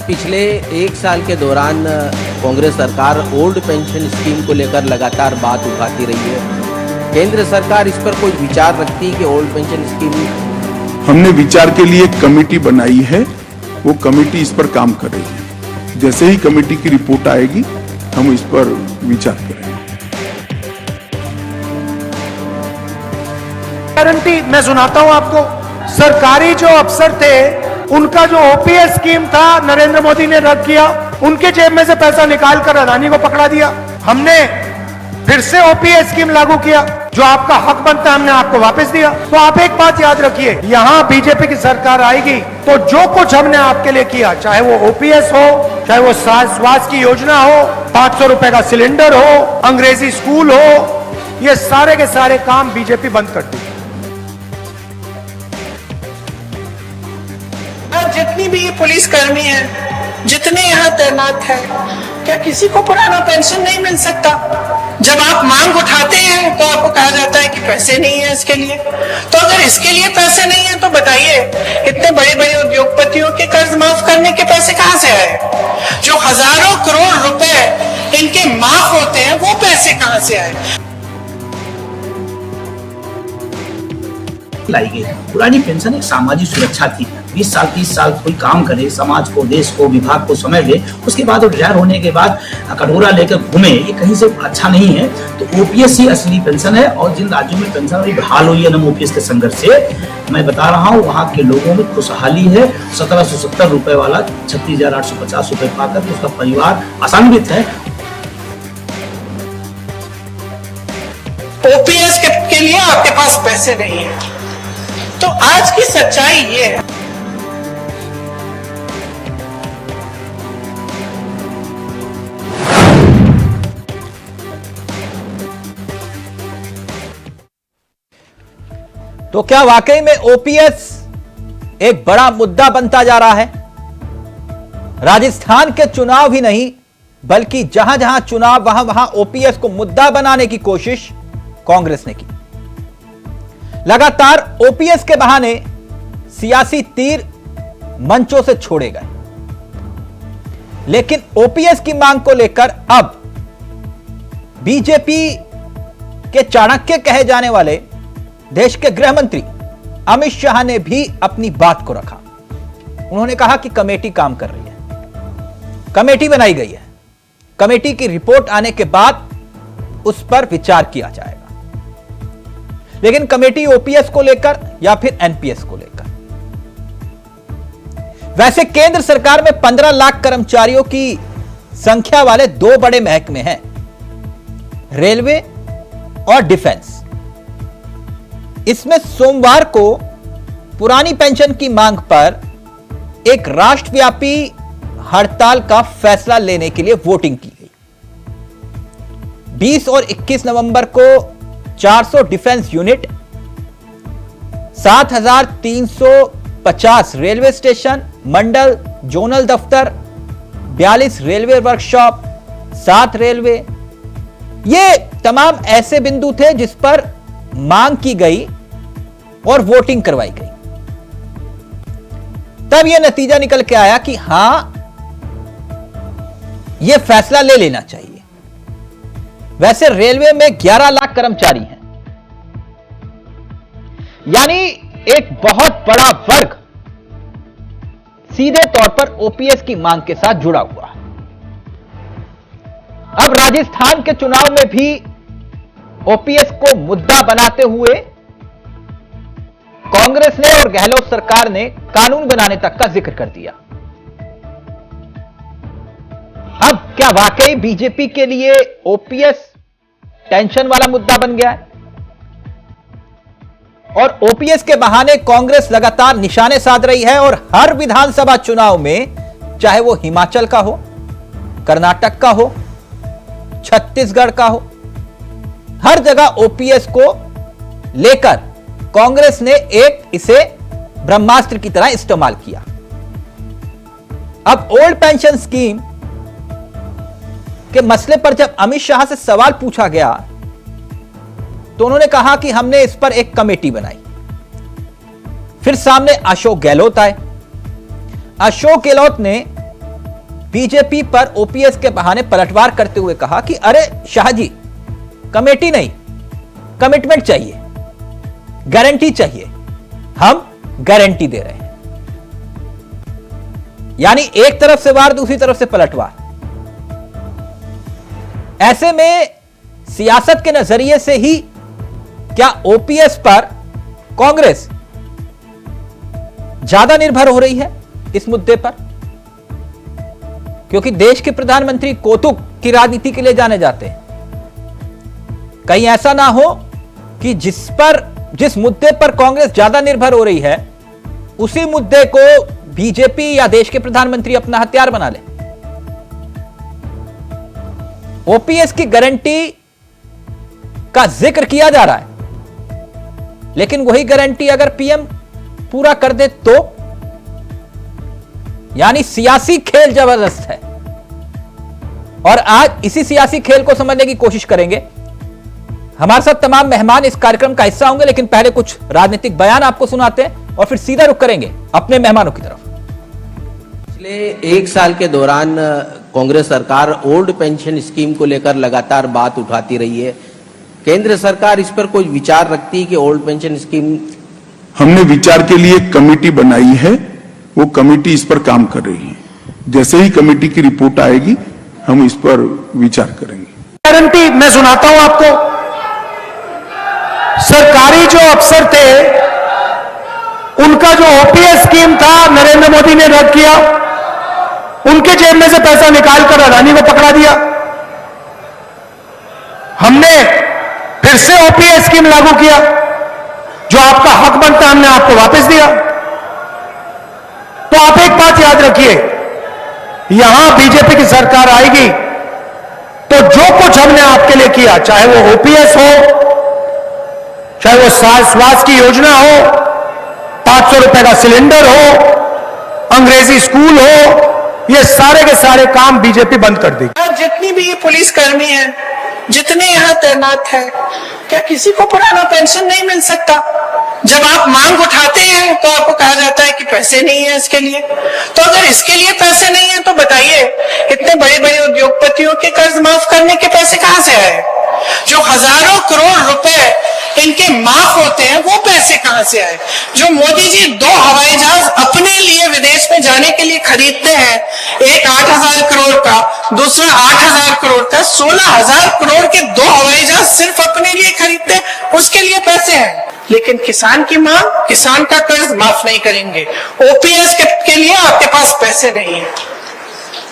पिछले एक साल के दौरान कांग्रेस सरकार ओल्ड पेंशन स्कीम को लेकर लगातार बात उठाती रही है। केंद्र सरकार इस पर कोई विचार रखती है कि ओल्ड पेंशन स्कीम? हमने विचार के लिए एक कमेटी बनाई है, वो कमेटी इस पर काम कर रही है। जैसे ही कमेटी की रिपोर्ट आएगी हम इस पर विचार करेंगे। गारंटी मैं सुनाता हूं आपको। सरकारी जो अफसर थे उनका जो ओपीएस स्कीम था नरेंद्र मोदी ने रद्द किया, उनके जेब में से पैसा निकाल कर अदानी को पकड़ा दिया। हमने फिर से ओपीएस स्कीम लागू किया, जो आपका हक बनता है हमने आपको वापस दिया। तो आप एक बात याद रखिए, यहां बीजेपी की सरकार आएगी तो जो कुछ हमने आपके लिए किया, चाहे वो ओपीएस हो, चाहे वो स्वास्थ्य की योजना हो, 500 रुपए का सिलेंडर हो, अंग्रेजी स्कूल हो, ये सारे के सारे काम बीजेपी बंद कर दी। जितनी भी ये पुलिस कर्मी है, जितने यहाँ तैनात है, क्या किसी को पुराना पेंशन नहीं मिल सकता? जब आप मांग उठाते हैं तो आपको कहा जाता है कि पैसे नहीं है इसके लिए। तो अगर इसके लिए पैसे नहीं है तो बताइए, इतने बड़े बड़े उद्योगपतियों के कर्ज माफ करने के पैसे कहां से आए? जो हजारों करोड़ रुपए इनके माफ होते हैं, वो पैसे कहां से आए? लाई गई पुरानी पेंशन एक सामाजिक सुरक्षा थी। 20 साल 30 साल कोई काम करे, समाज को, देश को, विभाग को समय दे, उसके बाद वो रिटायर होने के बाद कटोरा लेकर घूमे, ये कहीं से अच्छा नहीं है। तो ओपीएस ही असली पेंशन है। और जिन राज्यों में पेंशन अभी बहाल हुई है ओपीएस के संघर्ष से, मैं बता रहा हूँ वहाँ के लोगों में खुशहाली है। 1770 रुपए वाला 36,850 रुपए पाकर उसका परिवार आसान्वित है। ओपीएस के लिए आपके पास पैसे नहीं है, तो आज की सच्चाई ये है। तो क्या वाकई में ओपीएस एक बड़ा मुद्दा बनता जा रहा है? राजस्थान के चुनाव ही नहीं, बल्कि जहां जहां चुनाव वहां वहां ओपीएस को मुद्दा बनाने की कोशिश कांग्रेस ने की। लगातार ओपीएस के बहाने सियासी तीर मंचों से छोड़े गए, लेकिन ओपीएस की मांग को लेकर अब बीजेपी के चाणक्य कहे जाने वाले देश के गृह मंत्री अमित शाह ने भी अपनी बात को रखा। उन्होंने कहा कि कमेटी काम कर रही है, कमेटी बनाई गई है, कमेटी की रिपोर्ट आने के बाद उस पर विचार किया जाएगा। लेकिन कमेटी ओपीएस को लेकर या फिर एनपीएस को लेकर? वैसे केंद्र सरकार में 15 लाख कर्मचारियों की संख्या वाले दो बड़े महकमे हैं, रेलवे और डिफेंस। इसमें सोमवार को पुरानी पेंशन की मांग पर एक राष्ट्रव्यापी हड़ताल का फैसला लेने के लिए वोटिंग की गई। 20 और 21 नवंबर को 400 डिफेंस यूनिट, 7,350 रेलवे स्टेशन, मंडल, जोनल दफ्तर, 42 रेलवे वर्कशॉप, 7 रेलवे, ये तमाम ऐसे बिंदु थे जिस पर मांग की गई और वोटिंग करवाई गई। तब यह नतीजा निकल के आया कि हां, यह फैसला ले लेना चाहिए। वैसे रेलवे में 11 लाख कर्मचारी हैं, यानी एक बहुत बड़ा वर्ग सीधे तौर पर ओपीएस की मांग के साथ जुड़ा हुआ है। अब राजस्थान के चुनाव में भी ओपीएस को मुद्दा बनाते हुए कांग्रेस ने और गहलोत सरकार ने कानून बनाने तक का जिक्र कर दिया। अब क्या वाकई बीजेपी के लिए ओपीएस टेंशन वाला मुद्दा बन गया है? और ओपीएस के बहाने कांग्रेस लगातार निशाने साध रही है और हर विधानसभा चुनाव में, चाहे वो हिमाचल का हो, कर्नाटक का हो, छत्तीसगढ़ का हो, हर जगह ओपीएस को लेकर कांग्रेस ने इसे ब्रह्मास्त्र की तरह इस्तेमाल किया। अब ओल्ड पेंशन स्कीम के मसले पर जब अमित शाह से सवाल पूछा गया तो उन्होंने कहा कि हमने इस पर एक कमेटी बनाई। फिर सामने अशोक गहलोत आए। अशोक गहलोत ने बीजेपी पर ओपीएस के बहाने पलटवार करते हुए कहा कि अरे शाह जी, कमेटी नहीं, कमिटमेंट चाहिए, गारंटी चाहिए, हम गारंटी दे रहे हैं। यानी एक तरफ से वार, दूसरी तरफ से पलटवार। ऐसे में सियासत के नजरिए से ही क्या ओपीएस पर कांग्रेस ज्यादा निर्भर हो रही है इस मुद्दे पर? क्योंकि देश के प्रधानमंत्री कौतुक की राजनीति के लिए जाने जाते हैं। कहीं ऐसा ना हो कि जिस मुद्दे पर कांग्रेस ज्यादा निर्भर हो रही है, उसी मुद्दे को बीजेपी या देश के प्रधानमंत्री अपना हथियार बना ले। ओपीएस की गारंटी का जिक्र किया जा रहा है, लेकिन वही गारंटी अगर पीएम पूरा कर दे तो? यानी सियासी खेल जबरदस्त है। और आज इसी सियासी खेल को समझने की कोशिश करेंगे। हमारे साथ तमाम मेहमान इस कार्यक्रम का हिस्सा होंगे, लेकिन पहले कुछ राजनीतिक बयान आपको सुनाते हैं और फिर सीधा रुख करेंगे अपने मेहमानों की तरफ। पिछले एक साल के दौरान कांग्रेस सरकार ओल्ड पेंशन स्कीम को लेकर लगातार बात उठाती रही है। केंद्र सरकार इस पर कोई विचार रखती है कि ओल्ड पेंशन स्कीम? हमने विचार के लिए एक कमेटी बनाई है, वो कमेटी इस पर काम कर रही है। जैसे ही कमेटी की रिपोर्ट आएगी हम इस पर विचार करेंगे। गारंटी मैं सुनाता हूं आपको। सरकारी जो अफसर थे, उनका जो ओपीएस स्कीम था नरेंद्र मोदी ने रद्द किया। उनके जेब में से पैसा निकालकर अडानी को पकड़ा दिया। हमने फिर से ओपीएस स्कीम लागू किया। जो आपका हक बनता है हमने आपको वापस दिया। तो आप एक बात याद रखिए, यहां बीजेपी की सरकार आएगी तो जो कुछ हमने आपके लिए किया, चाहे वो ओपीएस हो, चाहे वो स्वास्थ्य की योजना हो, 500 रुपए का सिलेंडर हो, अंग्रेजी स्कूल हो, ये सारे के सारे काम बीजेपी बंद कर देगी। आज जितनी भी ये पुलिसकर्मी है, जितने यहाँ तैनात है, क्या किसी को पुराना पेंशन नहीं मिल सकता? जब आप मांग उठाते हैं तो आपको कहा जाता है कि पैसे नहीं है इसके लिए। तो अगर इसके लिए पैसे नहीं है तो बताइए, इतने बड़े बड़े उद्योगपतियों के कर्ज माफ करने के पैसे कहां से आए? जो हजारों करोड़ रुपए इनके माफ होते हैं, वो पैसे कहां से आए? जो मोदी जी 2 हवाई जहाज अपने लिए विदेश में जाने के लिए खरीदते हैं, एक 8,000 करोड़ का, दूसरा 8,000 करोड़ का, 16,000 करोड़ के 2 हवाई जहाज सिर्फ अपने लिए खरीदते हैं, उसके लिए पैसे हैं। लेकिन किसान की मांग, किसान का कर्ज माफ नहीं करेंगे। ओपीएस के लिए आपके पास पैसे नहीं है।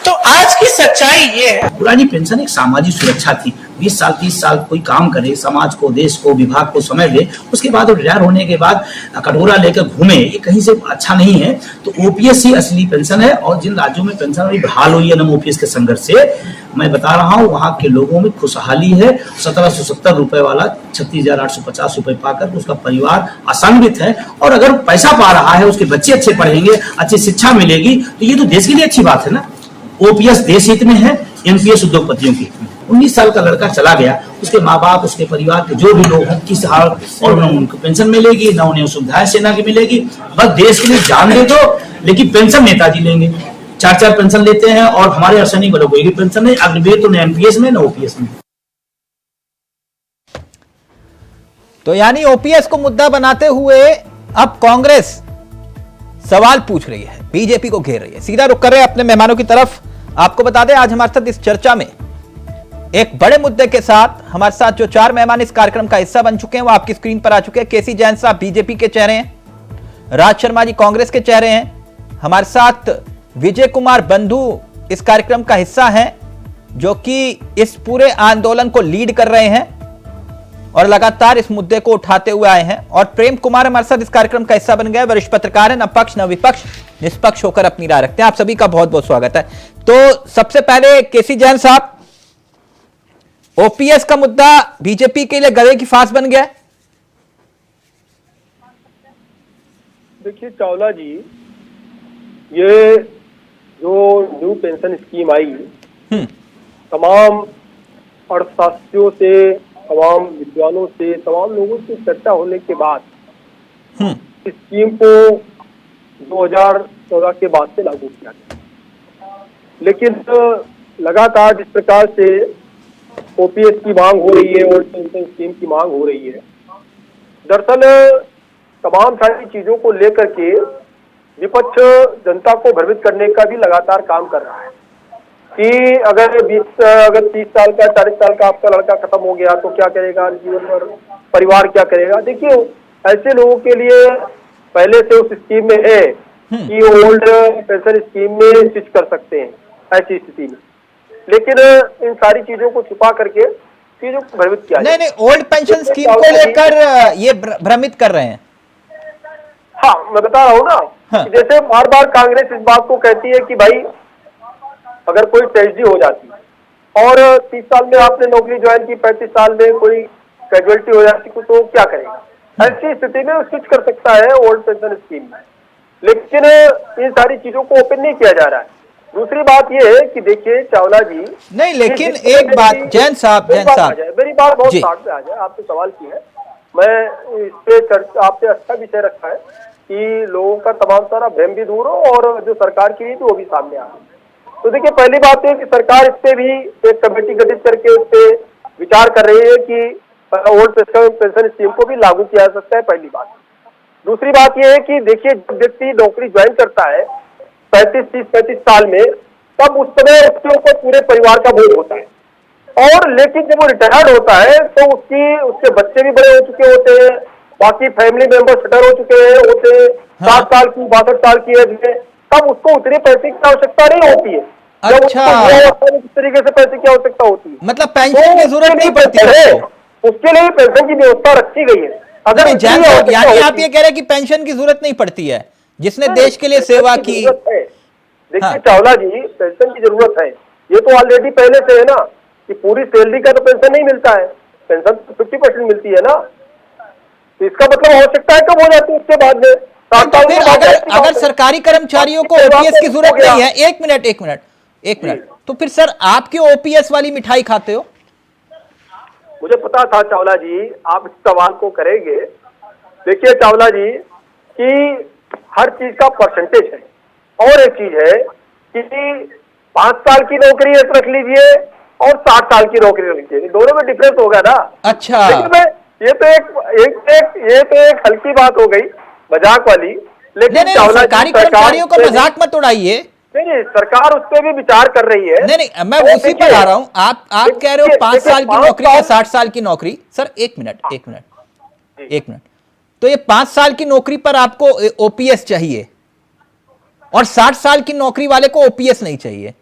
तो आज की सच्चाई ये है। पुरानी पेंशन एक सामाजिक सुरक्षा थी। 20 साल 30 साल कोई काम करे, समाज को, देश को, विभाग को समझ ले, उसके बाद रिटायर होने के बाद कटोरा लेकर घूमे, ये कहीं से अच्छा नहीं है। तो ओपीएस ही असली पेंशन है। और जिन राज्यों में पेंशन अभी बहाल हुई है ना ओपीएस के संघर्ष से, मैं बता रहा हूँ वहां के लोगों में खुशहाली है। 1770 रुपए वाला 36,850 रुपए पाकर उसका परिवार आसान्वित है। और अगर पैसा पा रहा है, उसके बच्चे अच्छे पढ़ेंगे, अच्छी शिक्षा मिलेगी, तो ये तो देश के लिए अच्छी बात है ना। ओपीएस देश हित में है, एनपीएस उद्योगपतियों की। 19 साल का लड़का चला गया, उसके माँ बाप, उसके परिवार के जो भी लोग हैं, किस हाल, और न उनको पेंशन मिलेगी, न उन्हें सुविधाएं सेना की मिलेगी। बस देश के लिए जान दे दो, लेकिन पेंशन नेताजी लेंगे। 4-4 पेंशन लेते हैं और हमारे अर्सनिक वालों को एक पेंशन नहीं। अग्निवीर तो न एनपीएस में न ओपीएस में। तो यानी ओपीएस को मुद्दा बनाते हुए अब कांग्रेस सवाल पूछ रही है, बीजेपी को घेर रही है। सीधा रुख कर रहे हैं अपने मेहमानों की तरफ। आपको बता दें, आज हमारे साथ इस चर्चा में एक बड़े मुद्दे के साथ हमारे साथ जो 4 मेहमान इस कार्यक्रम का हिस्सा बन चुके हैं, वो आपकी स्क्रीन पर आ चुके हैं। केसी जैन साहब बीजेपी के चेहरे हैं, राज शर्मा जी कांग्रेस के चेहरे हैं। हमारे साथ विजय कुमार बंधु इस कार्यक्रम का हिस्सा हैं, जो कि इस पूरे आंदोलन को लीड कर रहे हैं और लगातार इस मुद्दे को उठाते हुए आए हैं। और प्रेम कुमार हमारे साथ इस कार्यक्रम का हिस्सा बन गए, वरिष्ठ पत्रकार हैं, न पक्ष न विपक्ष, निष्पक्ष होकर अपनी राय रखते हैं। आप सभी का बहुत बहुत स्वागत है। तो सबसे पहले केसी जैन साहब, ओपीएस का मुद्दा बीजेपी के लिए गले की फांस बन गया। देखिए चावला जी, ये जो न्यू पेंशन स्कीम आई, तमाम अर्थशास्त्रियों से, तमाम विद्वानों से, तमाम लोगों से चर्चा होने के बाद इस स्कीम को 2014 के बाद से लागू किया गया। लेकिन लगातार जिस प्रकार से ओपीएस की मांग हो रही है, ओल्ड पेंशन स्कीम की मांग हो रही है, दरअसल तमाम सारी चीजों को लेकर के विपक्ष जनता को भ्रमित करने का भी लगातार काम कर रहा है कि अगर 30 साल का 40 साल का आपका लड़का खत्म हो गया तो क्या करेगा जीवन भर, परिवार क्या करेगा। देखिए, ऐसे लोगों के लिए पहले से उस स्कीम में है कि ओल्ड पेंशन स्कीम में स्विच कर सकते हैं ऐसी स्थिति में, लेकिन इन सारी चीजों को छुपा करके चीजों को भ्रमित किया नहीं नहीं, ओल्ड पेंशन स्कीम को लेकर ये भ्रमित कर रहे हैं। हाँ, मैं बता रहा हूँ ना, हाँ। कि जैसे बार बार कांग्रेस इस बात को कहती है कि भाई अगर कोई ट्रेजेडी हो जाती और 30 साल में आपने नौकरी ज्वाइन की, 35 साल में कोई कैजुअलिटी हो जाती तो क्या करेगा। ऐसी स्थिति में स्विच कर सकता है ओल्ड पेंशन स्कीम में, लेकिन इन सारी चीजों को ओपन नहीं किया जा रहा है। दूसरी बात यह है कि देखिए चावला जी, नहीं, लेकिन एक बात जैन साहब, मेरी बात बहुत जी। शार्ट पे आ जाए। आपने सवाल किया है, मैं इस पे आपसे अच्छा विषय रखा है कि लोगों का तमाम सारा भ्रम भी दूर हो और जो सरकार की नीति वो भी सामने आ। तो देखिए, पहली बात है कि सरकार इस पे भी एक कमेटी गठित करके इस पे विचार कर रही है कि ओल्ड पेंशन स्कीम को भी लागू किया जा सकता है, पहली बात। दूसरी बात यह है कि देखिए, जब व्यक्ति नौकरी ज्वाइन करता है 35 साल में, तब उस समय उसके ऊपर पूरे परिवार का बोझ होता है, और लेकिन जब वो रिटायर्ड होता है तो उसके बच्चे भी बड़े हो चुके होते हैं, बाकी फैमिली मेंबर सेटल हो चुके होते हैं, 60 साल की 62 साल की एज में, तब उसको उतने पैसे की आवश्यकता नहीं होती है। अच्छा, किस तरीके से पैसे की आवश्यकता होती है, मतलब पेंशन की जरूरत नहीं पड़ती है, उसके लिए पेंशन की व्यवस्था रखी गई है। अगर जैन साहब, यानी आप ये कह रहे हैं कि पेंशन की जरूरत नहीं पड़ती है जिसने देश के लिए सेवा की। देखिए चावला जी, पेंशन की जरूरत है, ये तो ऑलरेडी पहले से है ना, कि पूरी सैलरी का तो पेंशन नहीं मिलता है, पेंशन तो 50% मिलती है ना, तो इसका मतलब हो सकता है कब हो जाती है उसके बाद में। तो फिर अगर सरकारी कर्मचारियों को ओपीएस की जरूरत नहीं है, एक मिनट, तो फिर सर आप क्यों ओपीएस वाली मिठाई खाते हो? मुझे पता था चावला जी आप इस सवाल को करेंगे। देखिए चावला जी, कि हर चीज का परसेंटेज है, और एक चीज है कि 5 साल की नौकरी रख लीजिए और 60 साल की नौकरी रख लीजिए, दोनों में डिफरेंस होगा ना। अच्छा, ये तो एक हल्की बात हो गई, मजाक वाली, लेकिन नहीं, सरकारी कर्मचारियों को मजाक मत उड़ाइए। नहीं, सरकार उस पर भी विचार कर रही है। नहीं, मैं उसी पर आ रहा हूं। आप कह रहे हो 5 साल की नौकरी या 60 साल की नौकरी। सर एक मिनट, तो ये 5 साल की नौकरी पर आपको ओपीएस चाहिए और 60 साल की नौकरी वाले को ओपीएस नहीं चाहिए।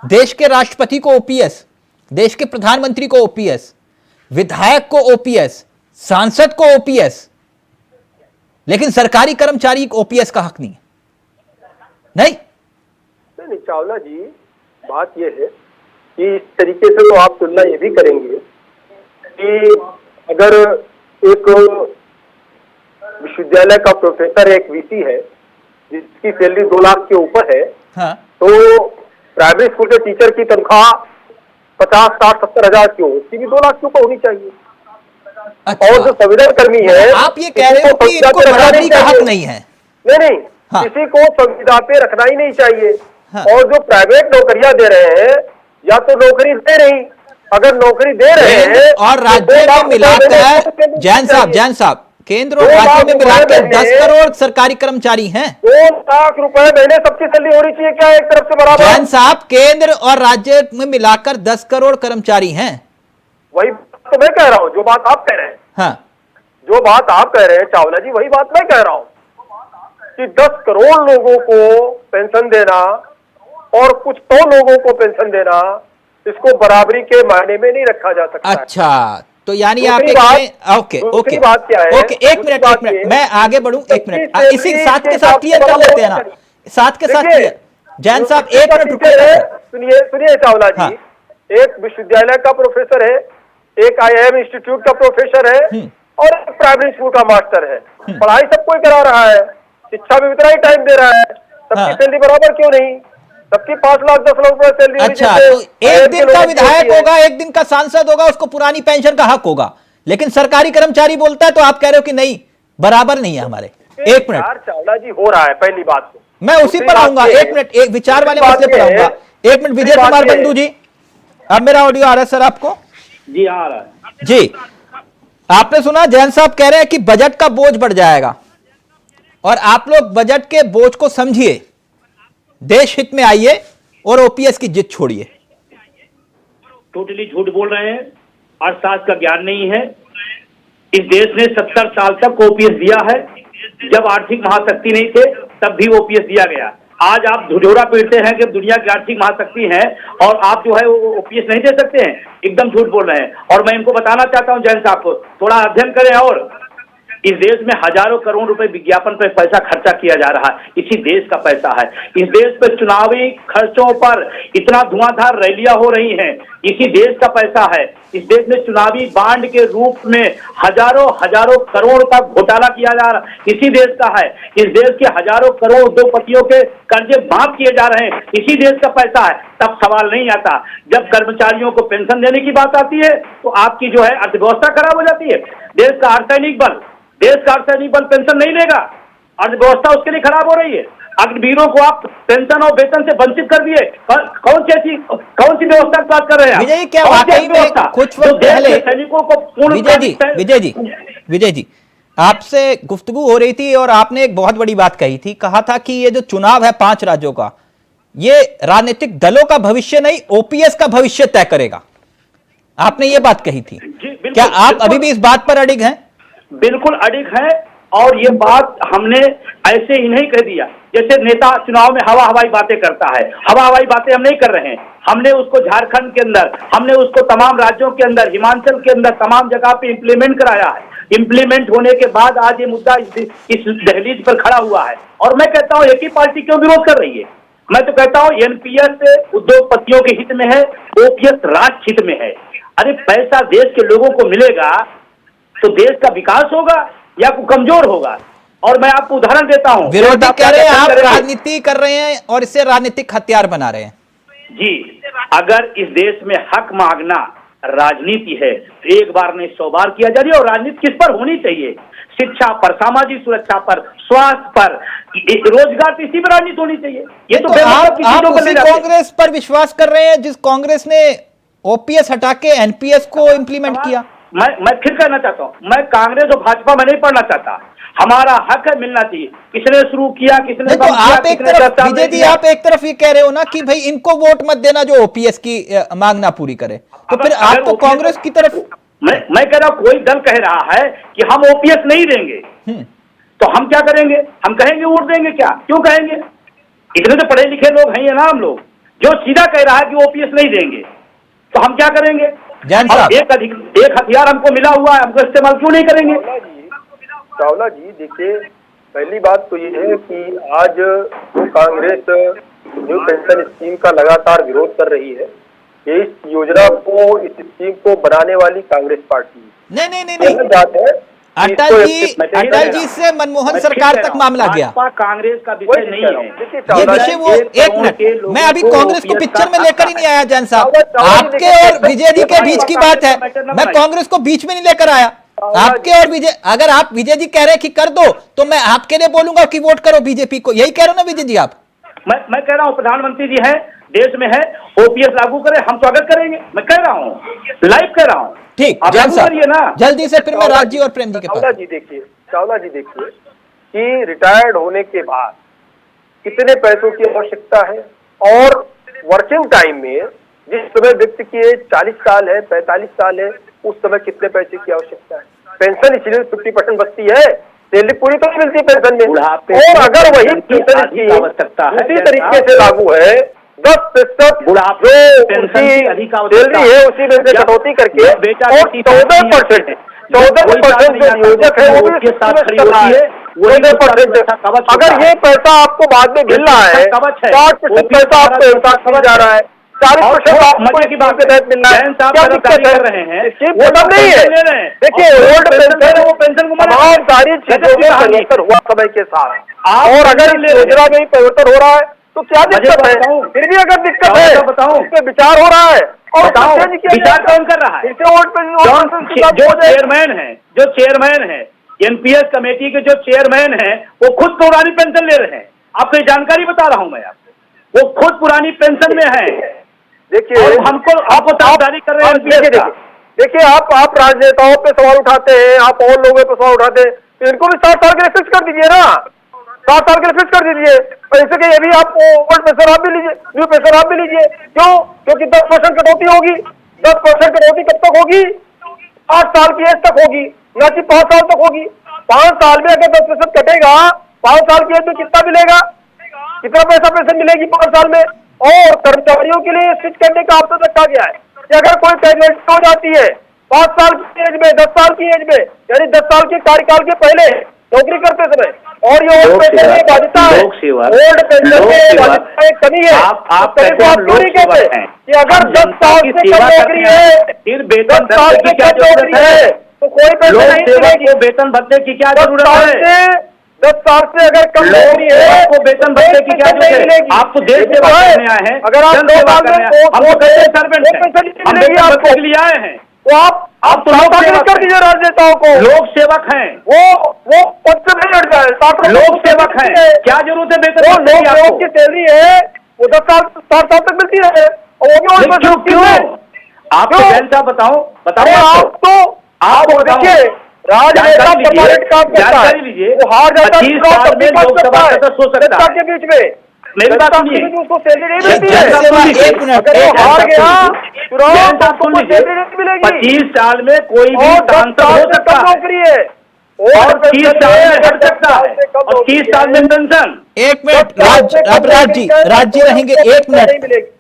देश के राष्ट्रपति को ओपीएस, देश के प्रधानमंत्री को ओपीएस, विधायक को ओपीएस, सांसद को ओपीएस, लेकिन सरकारी कर्मचारी को ओपीएस का हक नहीं है। नहीं चावला जी, बात यह है कि इस तरीके से तो आप तुलना ये भी करेंगे कि अगर एक विश्वविद्यालय का प्रोफेसर एक वीसी है जिसकी सैलरी 2 लाख के ऊपर है, हाँ। तो प्राइवेट स्कूल के टीचर की तनख्वाह 50, 60, 70 हजार क्यों, उसकी भी 2 लाख के ऊपर होनी चाहिए। अच्छा। और जो संविदा कर्मी है, आप ये कह रहे हो कि इनको बराबरी का हक नहीं है? नहीं, हाँ। किसी को संविदा पे रखना ही नहीं चाहिए। हाँ। और जो प्राइवेट नौकरियां दे रहे हैं, या तो नौकरी दे रही, अगर नौकरी दे रहे हैं और राज्य में मिलाकर, जैन साहब, केंद्र और राज्य में मिलाकर 10 करोड़ सरकारी कर्मचारी हैं। 2 लाख रुपए महीने सबकी सैलरी होनी चाहिए क्या एक तरफ से बराबर? जैन साहब, केंद्र और राज्य में मिलाकर 10 करोड़ कर्मचारी हैं। वही तो मैं कह रहा हूँ, जो बात आप कह रहे हैं। हाँ। जो बात आप कह रहे हैं चावला जी, वही बात मैं कह रहा हूँ कि 10 करोड़ लोगों को पेंशन देना और कुछ 100 लोगों को पेंशन देना, इसको बराबरी के मायने में नहीं रखा जा सकता। अच्छा, तो यानी आप ओके, बात क्या है? ओके, एक मिनट, मैं आगे बढ़ूं, एक मिनट, इसी साथ के साथ क्लियर कर लेते हैं ना, साथ के साथ क्लियर। जैन साहब एक मिनट रुकिए। सुनिए चावला जी, एक विश्वविद्यालय का प्रोफेसर है, एक IIM इंस्टीट्यूट का प्रोफेसर है, और एक प्राइमरी स्कूल का मास्टर है। पढ़ाई सब कोई करा रहा है, शिक्षा में उतना ही टाइम दे रहा है, सबकी सैलरी बराबर क्यों नहीं? सबकी 5 लाख 10 लाख रुपए सैलरी। अच्छा, तो एक दिन का विधायक होगा, एक दिन का सांसद होगा, उसको पुरानी पेंशन का हक होगा, लेकिन सरकारी कर्मचारी बोलता है तो आप कह रहे हो कि नहीं, बराबर नहीं है हमारे। एक मिनट चावला जी, हो रहा है, पहली बात तो मैं उसी पर आऊंगा। एक मिनट, एक विचार वाले मसले पर आऊंगा। एक मिनट विजय कुमार बंधु जी, अब मेरा ऑडियो आ रहा है सर आपको? जी आ रहा है जी, आपने सुना जैन साहब कह रहे हैं कि बजट का बोझ बढ़ जाएगा, और आप लोग बजट के बोझ को समझिए, देश हित में आइए और ओपीएस की जिद छोड़िए। टोटली झूठ बोल रहे हैं, अर्थशास्त्र का ज्ञान नहीं है। इस देश ने 70 साल तक ओपीएस दिया है। जब आर्थिक महाशक्ति नहीं थे तब भी ओपीएस दिया गया। आज आप झुझोरा पीटते हैं कि दुनिया की आर्थिक महाशक्ति है और आप जो है वो ओपीएस नहीं दे सकते हैं, एकदम झूठ बोल रहे हैं। और मैं इनको बताना चाहता हूं जैन साहब को, थोड़ा अध्ययन करें। और इस देश में हजारों करोड़ रुपए विज्ञापन पर पैसा खर्चा किया जा रहा है, इसी देश का पैसा है। इस देश पे चुनावी खर्चों पर इतना धुआंधार रैलियां हो रही हैं, इसी देश का पैसा है। इस देश में चुनावी बांड के रूप में हजारों करोड़ का घोटाला किया जा रहा है, इसी देश का है। इस देश के हजारों करोड़ उद्योगपतियों के कर्जे माफ किए जा रहे हैं, इसी देश का पैसा है। तब सवाल नहीं आता। जब कर्मचारियों को पेंशन देने की बात आती है तो आपकी जो है अर्थव्यवस्था खराब हो जाती है। देश का अर्धसैनिक बल पेंशन नहीं लेगा, अर्थव्यवस्था उसके लिए खराब हो रही है। अग्निवीरों को आप पेंशन और वेतन से वंचित कर दिए। कौन सी व्यवस्था की बात कर रहे हैं? विजय जी, क्या वाकई में कुछ वक्त पहले सैनिकों को पूर्ण विजय जी आपसे गुफ्तगू हो रही थी और आपने एक बहुत बड़ी बात कही थी, कहा था कि ये जो चुनाव है 5 राज्यों का, ये राजनीतिक दलों का भविष्य नहीं, ओपीएस का भविष्य तय करेगा। आपने ये बात कही थी, क्या आप अभी भी इस बात पर अडिग हैं? बिल्कुल अडिग है। और ये बात हमने ऐसे ही नहीं कह दिया। जैसे नेता चुनाव में हवाई बातें करता है, हवाई बातें हम नहीं कर रहे हैं। हमने उसको झारखंड के अंदर, हमने उसको तमाम राज्यों के अंदर, हिमाचल के अंदर तमाम जगह पे इम्प्लीमेंट कराया है। इम्प्लीमेंट होने के बाद आज ये मुद्दा इस दहलीज पर खड़ा हुआ है। और मैं कहता हूँ एक ही पार्टी क्यों विरोध कर रही है? मैं तो कहता हूँ एनपीएस उद्योगपतियों के हित में है, ओपीएस राष्ट्र हित में है। अरे पैसा देश के लोगों को मिलेगा तो देश का विकास होगा या कमजोर होगा? और मैं आपको उदाहरण देता हूं। विरोधी कह रहे हैं आप राजनीति कर रहे हैं और इसे राजनीतिक हथियार बना रहे हैं। जी, अगर इस देश में हक मांगना राजनीति है तो एक बार नहीं 100 बार किया जा रही है। और राजनीति किस पर होनी चाहिए? शिक्षा पर, सामाजिक सुरक्षा पर, स्वास्थ्य पर, रोजगार पर, इसी पर राजनीति होनी चाहिए। ये तो आप उसी कांग्रेस पर विश्वास कर रहे हैं जिस कांग्रेस ने ओपीएस हटा के एनपीएस को इंप्लीमेंट किया। मैं फिर कहना चाहता हूँ, मैं कांग्रेस और भाजपा में नहीं पढ़ना चाहता। हमारा हक है, मिलना चाहिए। किसने शुरू किया, किसने तो आप एक तरफ विजय जी, आप एक तरफ ये कह रहे हो ना कि भाई इनको वोट मत देना जो ओपीएस की मांग ना पूरी करे, तो फिर आप तो कांग्रेस की तरफ। मैं कह रहा हूँ कोई दल कह रहा है कि हम ओपीएस नहीं देंगे, तो हम क्या करेंगे? हम कहेंगे वोट देंगे क्या? क्यों कहेंगे? इतने तो पढ़े लिखे लोग हैं ना हम लोग। जो सीधा कह रहा है कि ओपीएस नहीं देंगे तो हम क्या करेंगे? एक हथियार हमको मिला हुआ है, हमको इस्तेमाल क्यों नहीं करेंगे? चावला जी देखिए, पहली बात तो ये है कि आज जो कांग्रेस न्यू पेंशन स्कीम का लगातार विरोध कर रही है, इस योजना को, इस स्कीम को बनाने वाली कांग्रेस पार्टी नहीं। अटल जी से मनमोहन सरकार तक मामला गया। कांग्रेस का विषय नहीं है ये विषय। वो एक मिनट, मैं अभी कांग्रेस को पिक्चर में लेकर ही नहीं आया जैन साहब। आपके और विजय जी के बीच की बात है, मैं कांग्रेस को बीच में नहीं लेकर आया। आपके और विजय, अगर आप विजय जी कह रहे हैं कि कर दो तो मैं आपके लिए बोलूंगा कि वोट करो बीजेपी को, यही कह रहे हो ना विजय जी आप? मैं कह रहा हूँ प्रधानमंत्री जी है, देश में है, ओपीएस लागू करें, हम स्वागत करेंगे। मैं कह रहा हूँ, लाइव कह रहा हूँ। ठीक, जल्दी से फिर मैं राजी और प्रेम जी के पास। चावला जी देखिए कि रिटायर्ड होने के बाद कितने पैसों की आवश्यकता है, और वर्किंग टाइम में जिस समय व्यक्ति की एज 40 साल है, 45 साल है, उस समय कितने पैसे की आवश्यकता है? पेंशन इसलिए 50% बचती है, सैलरी पूरी तो नहीं मिलती पेंशन में। और अगर वही पेंशन की आवश्यकता उसी तरीके से लागू है, 10% जो सैलरी है उसी में से कटौती करके, और 14% जो नियोजक है वो भी 14%। अगर ये पैसा आपको बाद में मिल रहा है, 60% पैसा आपको एहसास मिल जा रहा है, 40% आपको की बात के तहत मिलना है, क्या दिक्कत है? मतलब नहीं है। देखिए ओल्ड पेंशन, वो पेंशन को तमाम सारी चीजों में परिवर्तन हुआ समय के साथ, और अगर इस योजना में ही परिवर्तन हो रहा है तो क्या दिक्कत है? फिर भी अगर दिक्कत है बताओ, इस पे विचार हो रहा है। और विचार कौन कर रहा है? जो चेयरमैन है एनपीएस कमेटी के, जो चेयरमैन है वो खुद पुरानी पेंशन ले रहे हैं। आपको जानकारी बता रहा हूं मैं आपको। वो खुद पुरानी पेंशन में है। देखिए और हमको आपको ताबदारी कर रहे हैं। देखिए आप राजनेताओं पे सवाल उठाते हैं, आप और लोगों पे सवाल उठाते हैं, तो इनको भी 60 साल के लिए फिक्स कर दीजिए ना, 60 साल के लिए फिक्स कर दीजिए। ऐसे कि ये भी आप ओल्ड पेंशन आप भी लीजिए, न्यू पेंशन आप भी लीजिए। क्यों? क्योंकि 10% कटौती होगी। 10% कटौती कब तक होगी? 8 साल की एज तक होगी, न कि 5 साल तक होगी। 5 साल में अगर 10% कटेगा, 5 साल की एज में कितना मिलेगा, कितना पैसा पेंशन मिलेगी 5 साल में? और कर्मचारियों के लिए स्विच करने का आपसे रखा गया है कि अगर कोई प्रेगनेंट हो जाती है 5 साल की एज में, 10 साल की एज में, यानी 10 साल के कार्यकाल के पहले नौकरी करते समय, और ये ओल्ड पेंशन में बाध्यता है, ओल्ड पेंशन में बाध्यता एक कमी है। आप क्यों नहीं कहते कि अगर 10 साल से कम नौकरी है, फिर 10 वेतन साल की से क्या कम नौकरी जरूरत है? तो कोई पेंशन नहीं मिलेगी। वेतन भत्ते की क्या 10 जरूरत साल है? से 10 साल से अगर कम नौकरी है आपको वेतन भत्ते की क्या जरूरत है? आप तो देश सेवा करने आए हैं, अगर आप जन 2 सेवा साल करने में आए हैं। हम तो कैसे सर्वेंट हैं, हम मिलेगी वेतन भत्ते आपको, के लिए आए हैं। तो आप तो लोक सेवक कर दीजिए राजनेताओं को। लोक सेवक हैं, वो पद से नहीं हट जाए, लोक सेवक हैं, क्या जरूरत है वेतन वो भत्ते लोक की सेवक आपको? की सैलरी है, वो 10 साल 60 साल तक मिलती रहे, और वो भी ओल्ड क्यों पेंशन क्यों? स्कीम में। आप तो क्यों? जनता बताओ अरे आप देखिए, राजनेता परमानेंट काम करता है, जानकारी लीजिए। वो हार जाता है, 25 साल में लोकसभा सदस्य हो सकता जनता है। के बीच में, मेरी बात जनता सुनिए। के बीच में उसको सैलरी नहीं मिलती है। जनसेवा, एक मिनट, अगर वो हार गया चुनाव जनता तो सुन उसको लीजिए, सैलरी नहीं मिलेगी। 25 साल में कोई भी और 10 सांसद साल हो से सकता कम है, नौकरी है, और 30 साल में हट सकता है, और 30 साल में पेंशन। एक मिनट अब राज जी रहेंगे, एक मिनट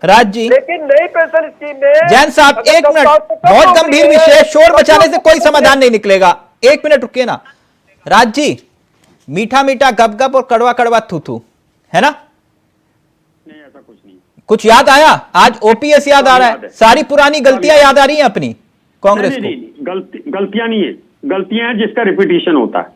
राज जी। लेकिन नई पेंशन स्कीम में जैन साहब अगर एक 10 मिनट, साल से कम बहुत नौकरी गंभीर है, विषय, शोर तो मचाने से क्यों? कोई समाधान नहीं निकलेगा। एक मिनट रुकिए ना राज जी। मीठा मीठा गप गप और कड़वा कड़वा थू थू, है ना? नहीं, ऐसा कुछ नहीं। कुछ याद आया? आज ओपीएस याद आ रहा है, सारी पुरानी गलतियां याद आ रही हैं अपनी कांग्रेस को। गलतियां नहीं है, गलतियां हैं जिसका रिपीटिशन होता है।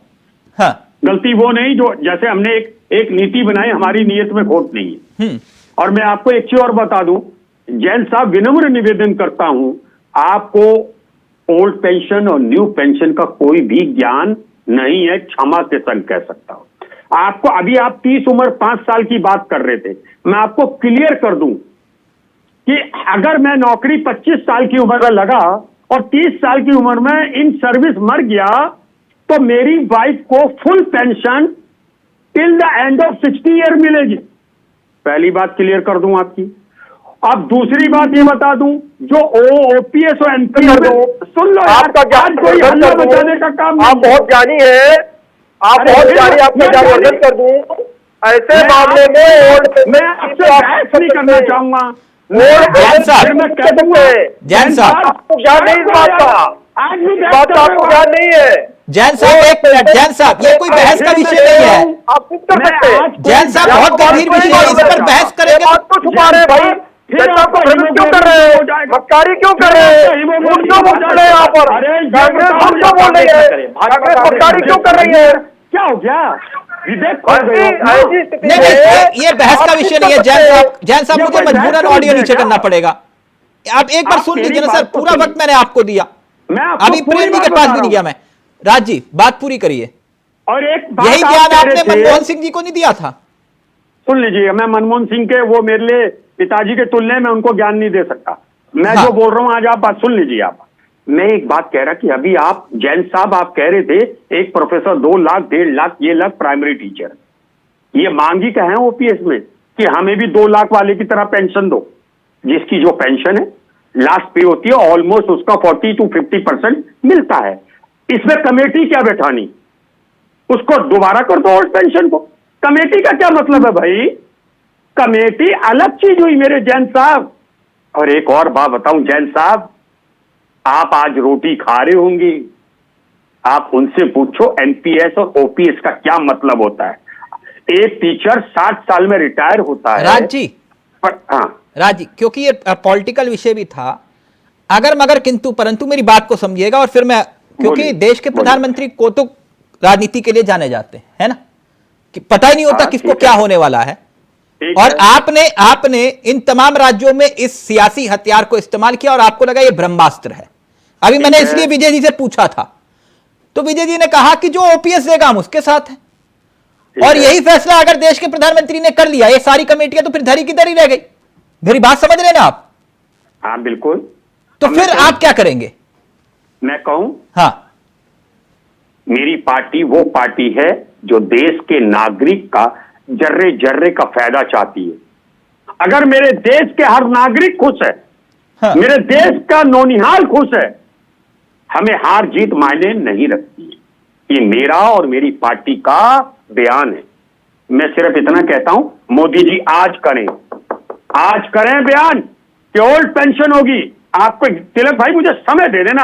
हाँ, गलती वो नहीं जो, जैसे हमने एक नीति बनाई, हमारी नीयत में खोट नहीं है। और मैं आपको एक चीज और बता दूं, जैन साहब, विनम्र निवेदन करता हूं, आपको ओल्ड पेंशन और न्यू पेंशन का कोई भी ज्ञान नहीं है, क्षमा से संग कह सकता हूं आपको। अभी आप 30 उम्र 5 साल की बात कर रहे थे, मैं आपको क्लियर कर दूं कि अगर मैं नौकरी 25 साल की उम्र में लगा और 30 साल की उम्र में इन सर्विस मर गया, तो मेरी वाइफ को full pension till the end of 60 year मिलेगी। पहली बात क्लियर कर दूं आपकी। अब दूसरी बात ये बता दूं, जो ओपीएस और एमपीएस, सुन लो यार, आपका ज्ञान कोई हल्ला बचाने का काम आप नहीं। बहुत ज्ञानी है, आप अरे बहुत ज्ञानी, आपका ज्ञान वर्धन कर दूं। ऐसे मैं मामले में ओल्ड मैं आपसे बहस नहीं करना चाहूंगा। जैन साहब, फिर मैं कह दूंगा, जैन साहब, आपको ज्ञान नहीं इस बात का, आज भी इस बात का आपको ज्ञान नहीं है। जैन साहब एक मिनट, जैन साहब ये कोई बहस का विषय नहीं है। आप कुछ कर सकते हैं। जैन साहब बहुत गंभीर विषय है, इस पर बहस करेंगे बात को छुपा रहे हैं भाई, जनता को भ्रमित क्यों कर रहे हैं, मक्कारी क्यों कर रहे हैं, झूठ क्यों बोल रहे हैं यहाँ पर, कांग्रेस झूठ क्यों बोल रही है, कांग्रेस मक्कारी क्यों कर रही है? क्या हो गया? विवेक ऐसी स्थिति नहीं नहीं, ये बहस का विषय नहीं है जैन साहब मुझे मजबूरन ऑडियो नीचे करना पड़ेगा। आप एक बार सुन लीजिए ना सर, पूरा वक्त मैंने आपको दिया, अभी प्रेम जी के पास भी नहीं गया मैं। राज जी बात पूरी करिए। और एक बात यही आप ज्ञान कह आपने रहे थे, मनमोहन सिंह जी को नहीं दिया था? सुन लीजिए, मैं मनमोहन सिंह के, वो मेरे लिए पिताजी के तुलने में उनको ज्ञान नहीं दे सकता। मैं हाँ। जो बोल रहा हूं आज आप बात सुन लीजिए। आप, मैं एक बात कह रहा कि अभी आप जैन साहब आप कह रहे थे एक प्रोफेसर 2 लाख 1.5 लाख, ये लाख प्राइमरी टीचर, ये मांगी का है ओपीएस में कि हमें भी 2 लाख वाले की तरह पेंशन दो। जिसकी जो पेंशन है लास्ट पे होती है, ऑलमोस्ट उसका 40 to 50% मिलता है। इसमें कमेटी क्या बैठानी, उसको दोबारा कर दो ओल्ड पेंशन को। कमेटी का क्या मतलब है भाई? कमेटी अलग चीज हुई मेरे जैन साहब। और एक और बात बताऊं जैन साहब, आप आज रोटी खा रहे होंगे, आप उनसे पूछो एनपीएस और ओपीएस का क्या मतलब होता है। एक टीचर 60 साल में रिटायर होता है। राज जी, पर हाँ राज जी, क्योंकि ये पॉलिटिकल विषय भी था, अगर मगर किंतु परंतु मेरी बात को समझिएगा, और फिर मैं, क्योंकि बोलिए, देश के प्रधानमंत्री को तो राजनीति के लिए जाने जाते हैं, है ना, कि पता ही नहीं होता हाँ, किसको ठीक क्या है। होने वाला है। ठीक और है। आपने इन तमाम राज्यों में इस सियासी हथियार को इस्तेमाल किया और आपको लगा ये ब्रह्मास्त्र है। अभी मैंने है। इसलिए विजय जी से पूछा था, तो विजय जी ने कहा कि जो ओपीएस देगा हम उसके साथ है। और यही फैसला अगर देश के प्रधानमंत्री ने कर लिया, ये सारी कमेटियां तो फिर धरी की धरी रह गई। मेरी बात समझ रहे हैं ना आप? हाँ बिल्कुल। तो फिर आप क्या करेंगे? मैं कहूं, हाँ, मेरी पार्टी वो पार्टी है जो देश के नागरिक का जर्रे जर्रे का फायदा चाहती है। अगर मेरे देश के हर नागरिक खुश है, हाँ। मेरे देश का नौनिहाल खुश है, हमें हार जीत मायने नहीं रखती है। ये मेरा और मेरी पार्टी का बयान है। मैं सिर्फ इतना कहता हूं, मोदी जी आज करें बयान कि ओल्ड पेंशन होगी। आपको तिलक भाई मुझे समय दे देना,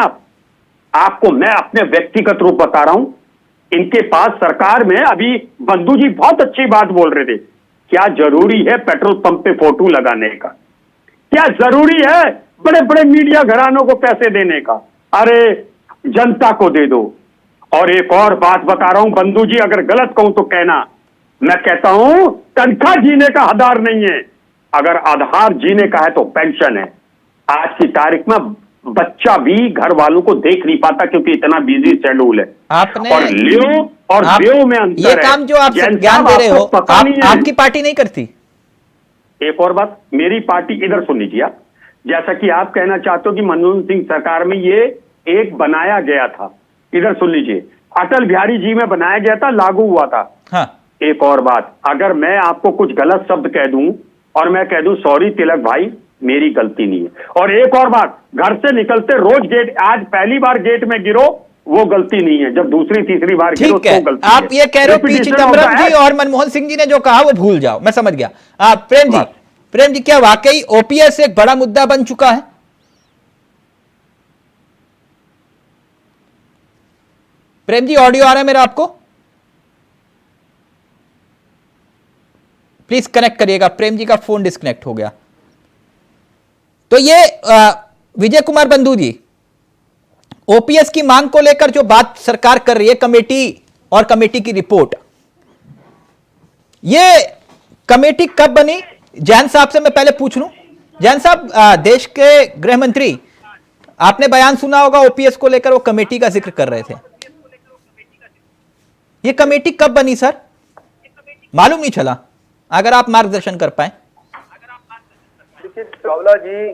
आपको मैं अपने व्यक्तिगत रूप बता रहा हूं। इनके पास सरकार में अभी बंधु जी बहुत अच्छी बात बोल रहे थे, क्या जरूरी है पेट्रोल पंप पे फोटो लगाने का? क्या जरूरी है बड़े बड़े मीडिया घरानों को पैसे देने का? अरे जनता को दे दो। और एक और बात बता रहा हूं बंधु जी, अगर गलत कहूं तो कहना, मैं कहता हूं तनख्वाह जीने का आधार नहीं है, अगर आधार जीने का है तो पेंशन है। आज की तारीख में बच्चा भी घर वालों को देख नहीं पाता क्योंकि इतना बिजी शेड्यूल है। आपने और लियो और देव में अंतर ये है। काम जो आप जैन ज्ञान साहब, दे रहे हो, आपको पता नहीं है। आपकी पार्टी नहीं करती। एक और बात, मेरी पार्टी, इधर सुन लीजिए आप, जैसा कि आप कहना चाहते हो कि मनमोहन सिंह सरकार में ये एक बनाया गया था, इधर सुन लीजिए, अटल बिहारी जी में बनाया गया था, लागू हुआ था। हाँ। एक और बात, अगर मैं आपको कुछ गलत शब्द कह दूं और मैं कह दूं सॉरी तिलक भाई, मेरी गलती नहीं है। और एक और बात, घर से निकलते रोज गेट, आज पहली बार गेट में गिरो वो गलती नहीं है, जब दूसरी तीसरी बार गिरो तो गलती है। आप ये कह रहे हो पी चिदम्बरम जी और मनमोहन सिंह जी ने जो कहा वो भूल जाओ, मैं समझ गया। प्रेम जी, क्या वाकई ओपीएस एक बड़ा मुद्दा बन चुका है? प्रेम जी, ऑडियो आ रहा है मेरा आपको? प्लीज कनेक्ट करिएगा, प्रेम जी का फोन डिस्कनेक्ट हो गया। तो ये विजय कुमार बंधु जी, ओपीएस की मांग को लेकर जो बात सरकार कर रही है, कमेटी और कमेटी की रिपोर्ट, ये कमेटी कब बनी? जैन साहब से मैं पहले पूछ लूं। जैन साहब, देश के गृह मंत्री, आपने बयान सुना होगा ओपीएस को लेकर, वो कमेटी का जिक्र कर रहे थे। ये कमेटी कब बनी सर? मालूम नहीं चला, अगर आप मार्गदर्शन कर पाए। देखिए चावला जी,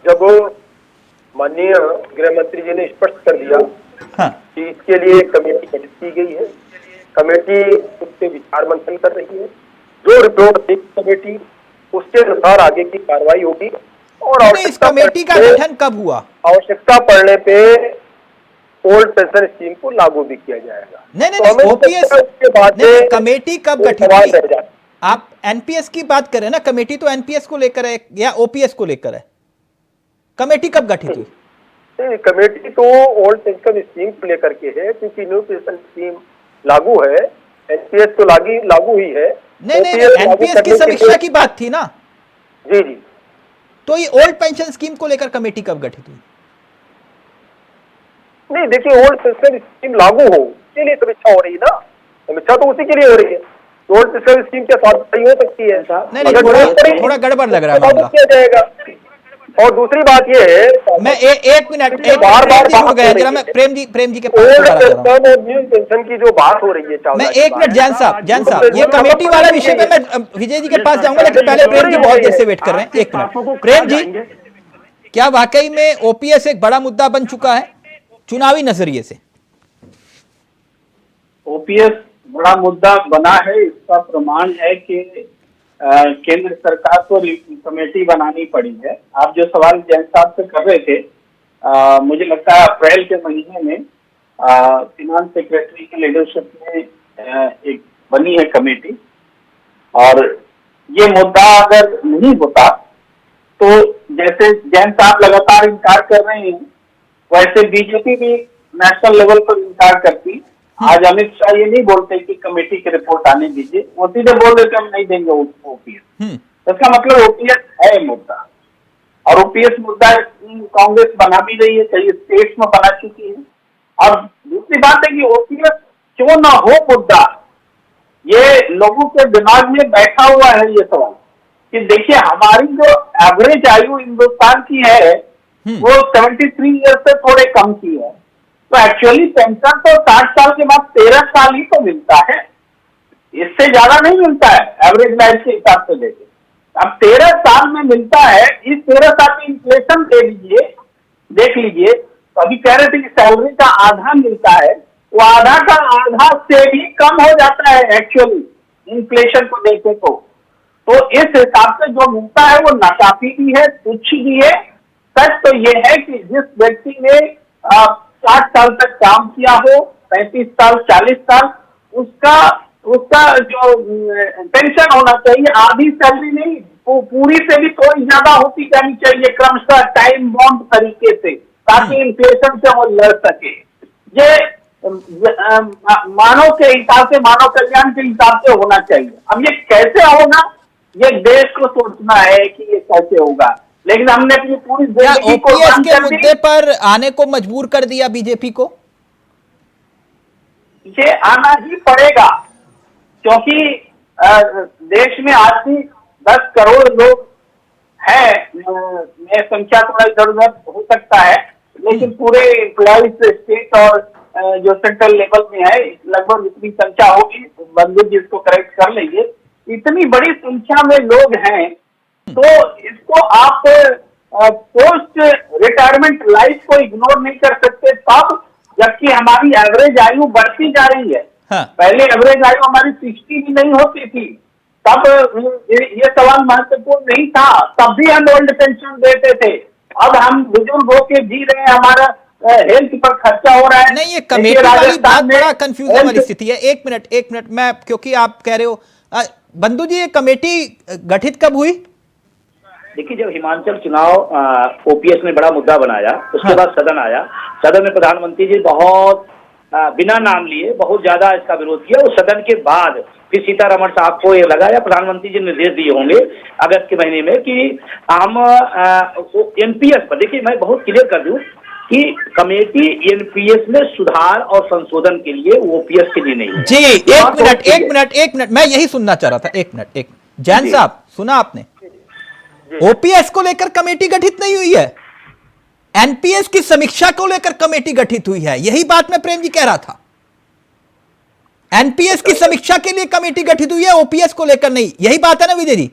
जब माननीय गृह मंत्री जी ने स्पष्ट कर दिया हाँ। कि इसके लिए एक कमेटी गठित की गई है, कमेटी उस पर विचार मंथन कर रही है, जो रिपोर्ट देगी कमेटी उसके अनुसार आगे की कार्रवाई होगी। और इस कमेटी का गठन कब हुआ? आवश्यकता पड़ने पे ओल्ड पेंशन स्कीम को लागू भी किया जाएगा। नहीं, ओपीएस के बाद कमेटी कब गठित हुई? आप एनपीएस की बात करें ना, कमेटी तो एनपीएस को लेकर है या ओपीएस को लेकर है? कमेटी कब गठित हुई? कमेटी तो ओल्ड पेंशन स्कीम को लेकर के है, क्योंकि न्यू पेंशन स्कीम लागू है, एनपीएस तो लागू ही है। नहीं, एनपीएस की समीक्षा की बात थी ना। जी। तो ये ओल्ड पेंशन स्कीम को लेकर कमेटी कब गठित हुई? नहीं, देखिए ओल्ड पेंशन स्कीम लागू हो इसके लिए समीक्षा हो रही है ना, समीक्षा तो उसी के लिए हो रही है। ओल्ड पेंशन स्कीम के साथ सही हो सकती है। नहीं, थोड़ा गड़बड़ लग रहा है, किया जाएगा। और दूसरी बात ये है, मैं एक मिनट बार रुक गया जरा, मैं प्रेम जी के पास ओल्ड पेंशन और न्यू पेंशन की जो बात हो रही है, मैं एक मिनट, जैन साहब, ये कमेटी वाला विषय पे मैं विजय जी के पास जाऊंगा, लेकिन पहले प्रेम जी बहुत देर से वेट कर रहे हैं। एक मिनट, प्रेम जी, क्या वाकई में ओपीएस एक बड़ा मुद्दा बन चुका है चुनावी नजरिए से? ओपीएस बड़ा मुद्दा बना है, इसका प्रमाण है कि केंद्र सरकार को कमेटी बनानी पड़ी है। आप जो सवाल जैन साहब से कर रहे थे, मुझे लगता है अप्रैल के महीने में फिनांस सेक्रेटरी की लीडरशिप में एक बनी है कमेटी, और ये मुद्दा अगर नहीं होता तो जैसे जैन साहब लगातार इनकार कर रहे हैं, वैसे बीजेपी भी नेशनल लेवल पर इनकार करती। आज अमित शाह ये नहीं बोलते कि कमेटी की रिपोर्ट आने दीजिए, वो सीधे बोल देते हम नहीं देंगे ओपीएस। इसका मतलब ओपीएस है मुद्दा, और ओपीएस मुद्दा कांग्रेस बना भी रही है, कई स्टेट्स में बना चुकी है। और दूसरी बात है कि ओपीएस क्यों ना हो मुद्दा, ये लोगों के दिमाग में बैठा हुआ है ये सवाल कि देखिए हमारी जो एवरेज आयु हिंदुस्तान की है वो 73 ईयर्स से थोड़े कम की है, तो एक्चुअली पेंशन तो 60 साल के बाद 13 साल ही तो मिलता है। इससे ज्यादा नहीं मिलता है एवरेज लाइफ के हिसाब से देखे। अब 13 साल में मिलता है, इस 13 साल में इन्फ्लेशन दे लीजिए, देख लीजिए। तो अभी कह रहे थे कि सैलरी का आधा मिलता है, वो आधा का आधा से भी कम हो जाता है एक्चुअली इन्फ्लेशन को देखे तो इस हिसाब से जो मिलता है वो नाकाफी भी है, तुच्छ भी है। सच तो ये है कि जिस व्यक्ति ने 60 साल तक काम किया हो, 35 साल 40 साल, उसका जो पेंशन होना चाहिए आधी सैलरी नहीं, वो पूरी से भी थोड़ी ज्यादा होती जानी चाहिए क्रमशः टाइम बाउंड तरीके से, ताकि इन्फ्लेशन से वो लड़ सके। ये मानव के हिसाब से, मानव कल्याण के हिसाब से होना चाहिए। अब ये कैसे होगा, ये देश को सोचना है कि ये कैसे होगा। लेकिन हमने अपनी पूरी जिंदगी को ओपीएस के मुद्दे पर आने को मजबूर कर दिया बीजेपी को। ये आना ही पड़ेगा, क्योंकि देश में आज भी 10 करोड़ लोग हैं। मैं संख्या थोड़ा इधर उधर हो सकता है, लेकिन पूरे एम्प्लॉइज स्टेट और जो सेंट्रल लेवल में है लगभग इतनी संख्या होगी। बंधु जी इसको करेक्ट कर लेंगे, इतनी बड़ी संख्या में लोग हैं। तो इसको आप पोस्ट रिटायरमेंट लाइफ को इग्नोर नहीं कर सकते तब, जबकि हमारी एवरेज आयु बढ़ती जा रही है। हाँ। पहले एवरेज आयु हमारी 60 भी नहीं होती थी, तब ये सवाल महत्वपूर्ण नहीं था, तब भी हम ओल्ड पेंशन देते थे। अब हम बुजुर्ग होके जी रहे हैं, हमारा हेल्थ पर खर्चा हो रहा है। नहीं, ये कमेटी वाली बात बड़ा कंफ्यूजन वाली स्थिति है। एक मिनट मैं, क्योंकि आप कह रहे हो बंधु जी, ये कमेटी गठित कब हुई? देखिए, जब हिमाचल चुनाव ओपीएस ने बड़ा मुद्दा बनाया, उसके बाद सदन आया। सदन में प्रधानमंत्री जी बहुत बिना नाम लिए बहुत ज्यादा इसका विरोध किया। उस सदन के बाद फिर सीतारमण साहब को ये लगा, या प्रधानमंत्री जी निर्देश दिए होंगे अगस्त के महीने में, कि हम एनपीएस पर, देखिए मैं बहुत क्लियर कर दूं कि कमेटी एनपीएस में सुधार और संशोधन के लिए, ओपीएस के लिए नहीं। जी, एक मिनट मैं यही सुनना चाह रहा था। एक मिनट जैन साहब, सुना आपने? ओपीएस को लेकर कमेटी गठित नहीं हुई है, एनपीएस की समीक्षा को लेकर कमेटी गठित हुई है। यही बात मैं प्रेम जी कह रहा था। एनपीएस की समीक्षा के लिए कमेटी गठित हुई है, ओपीएस को लेकर नहीं। यही बात है ना विजय जी?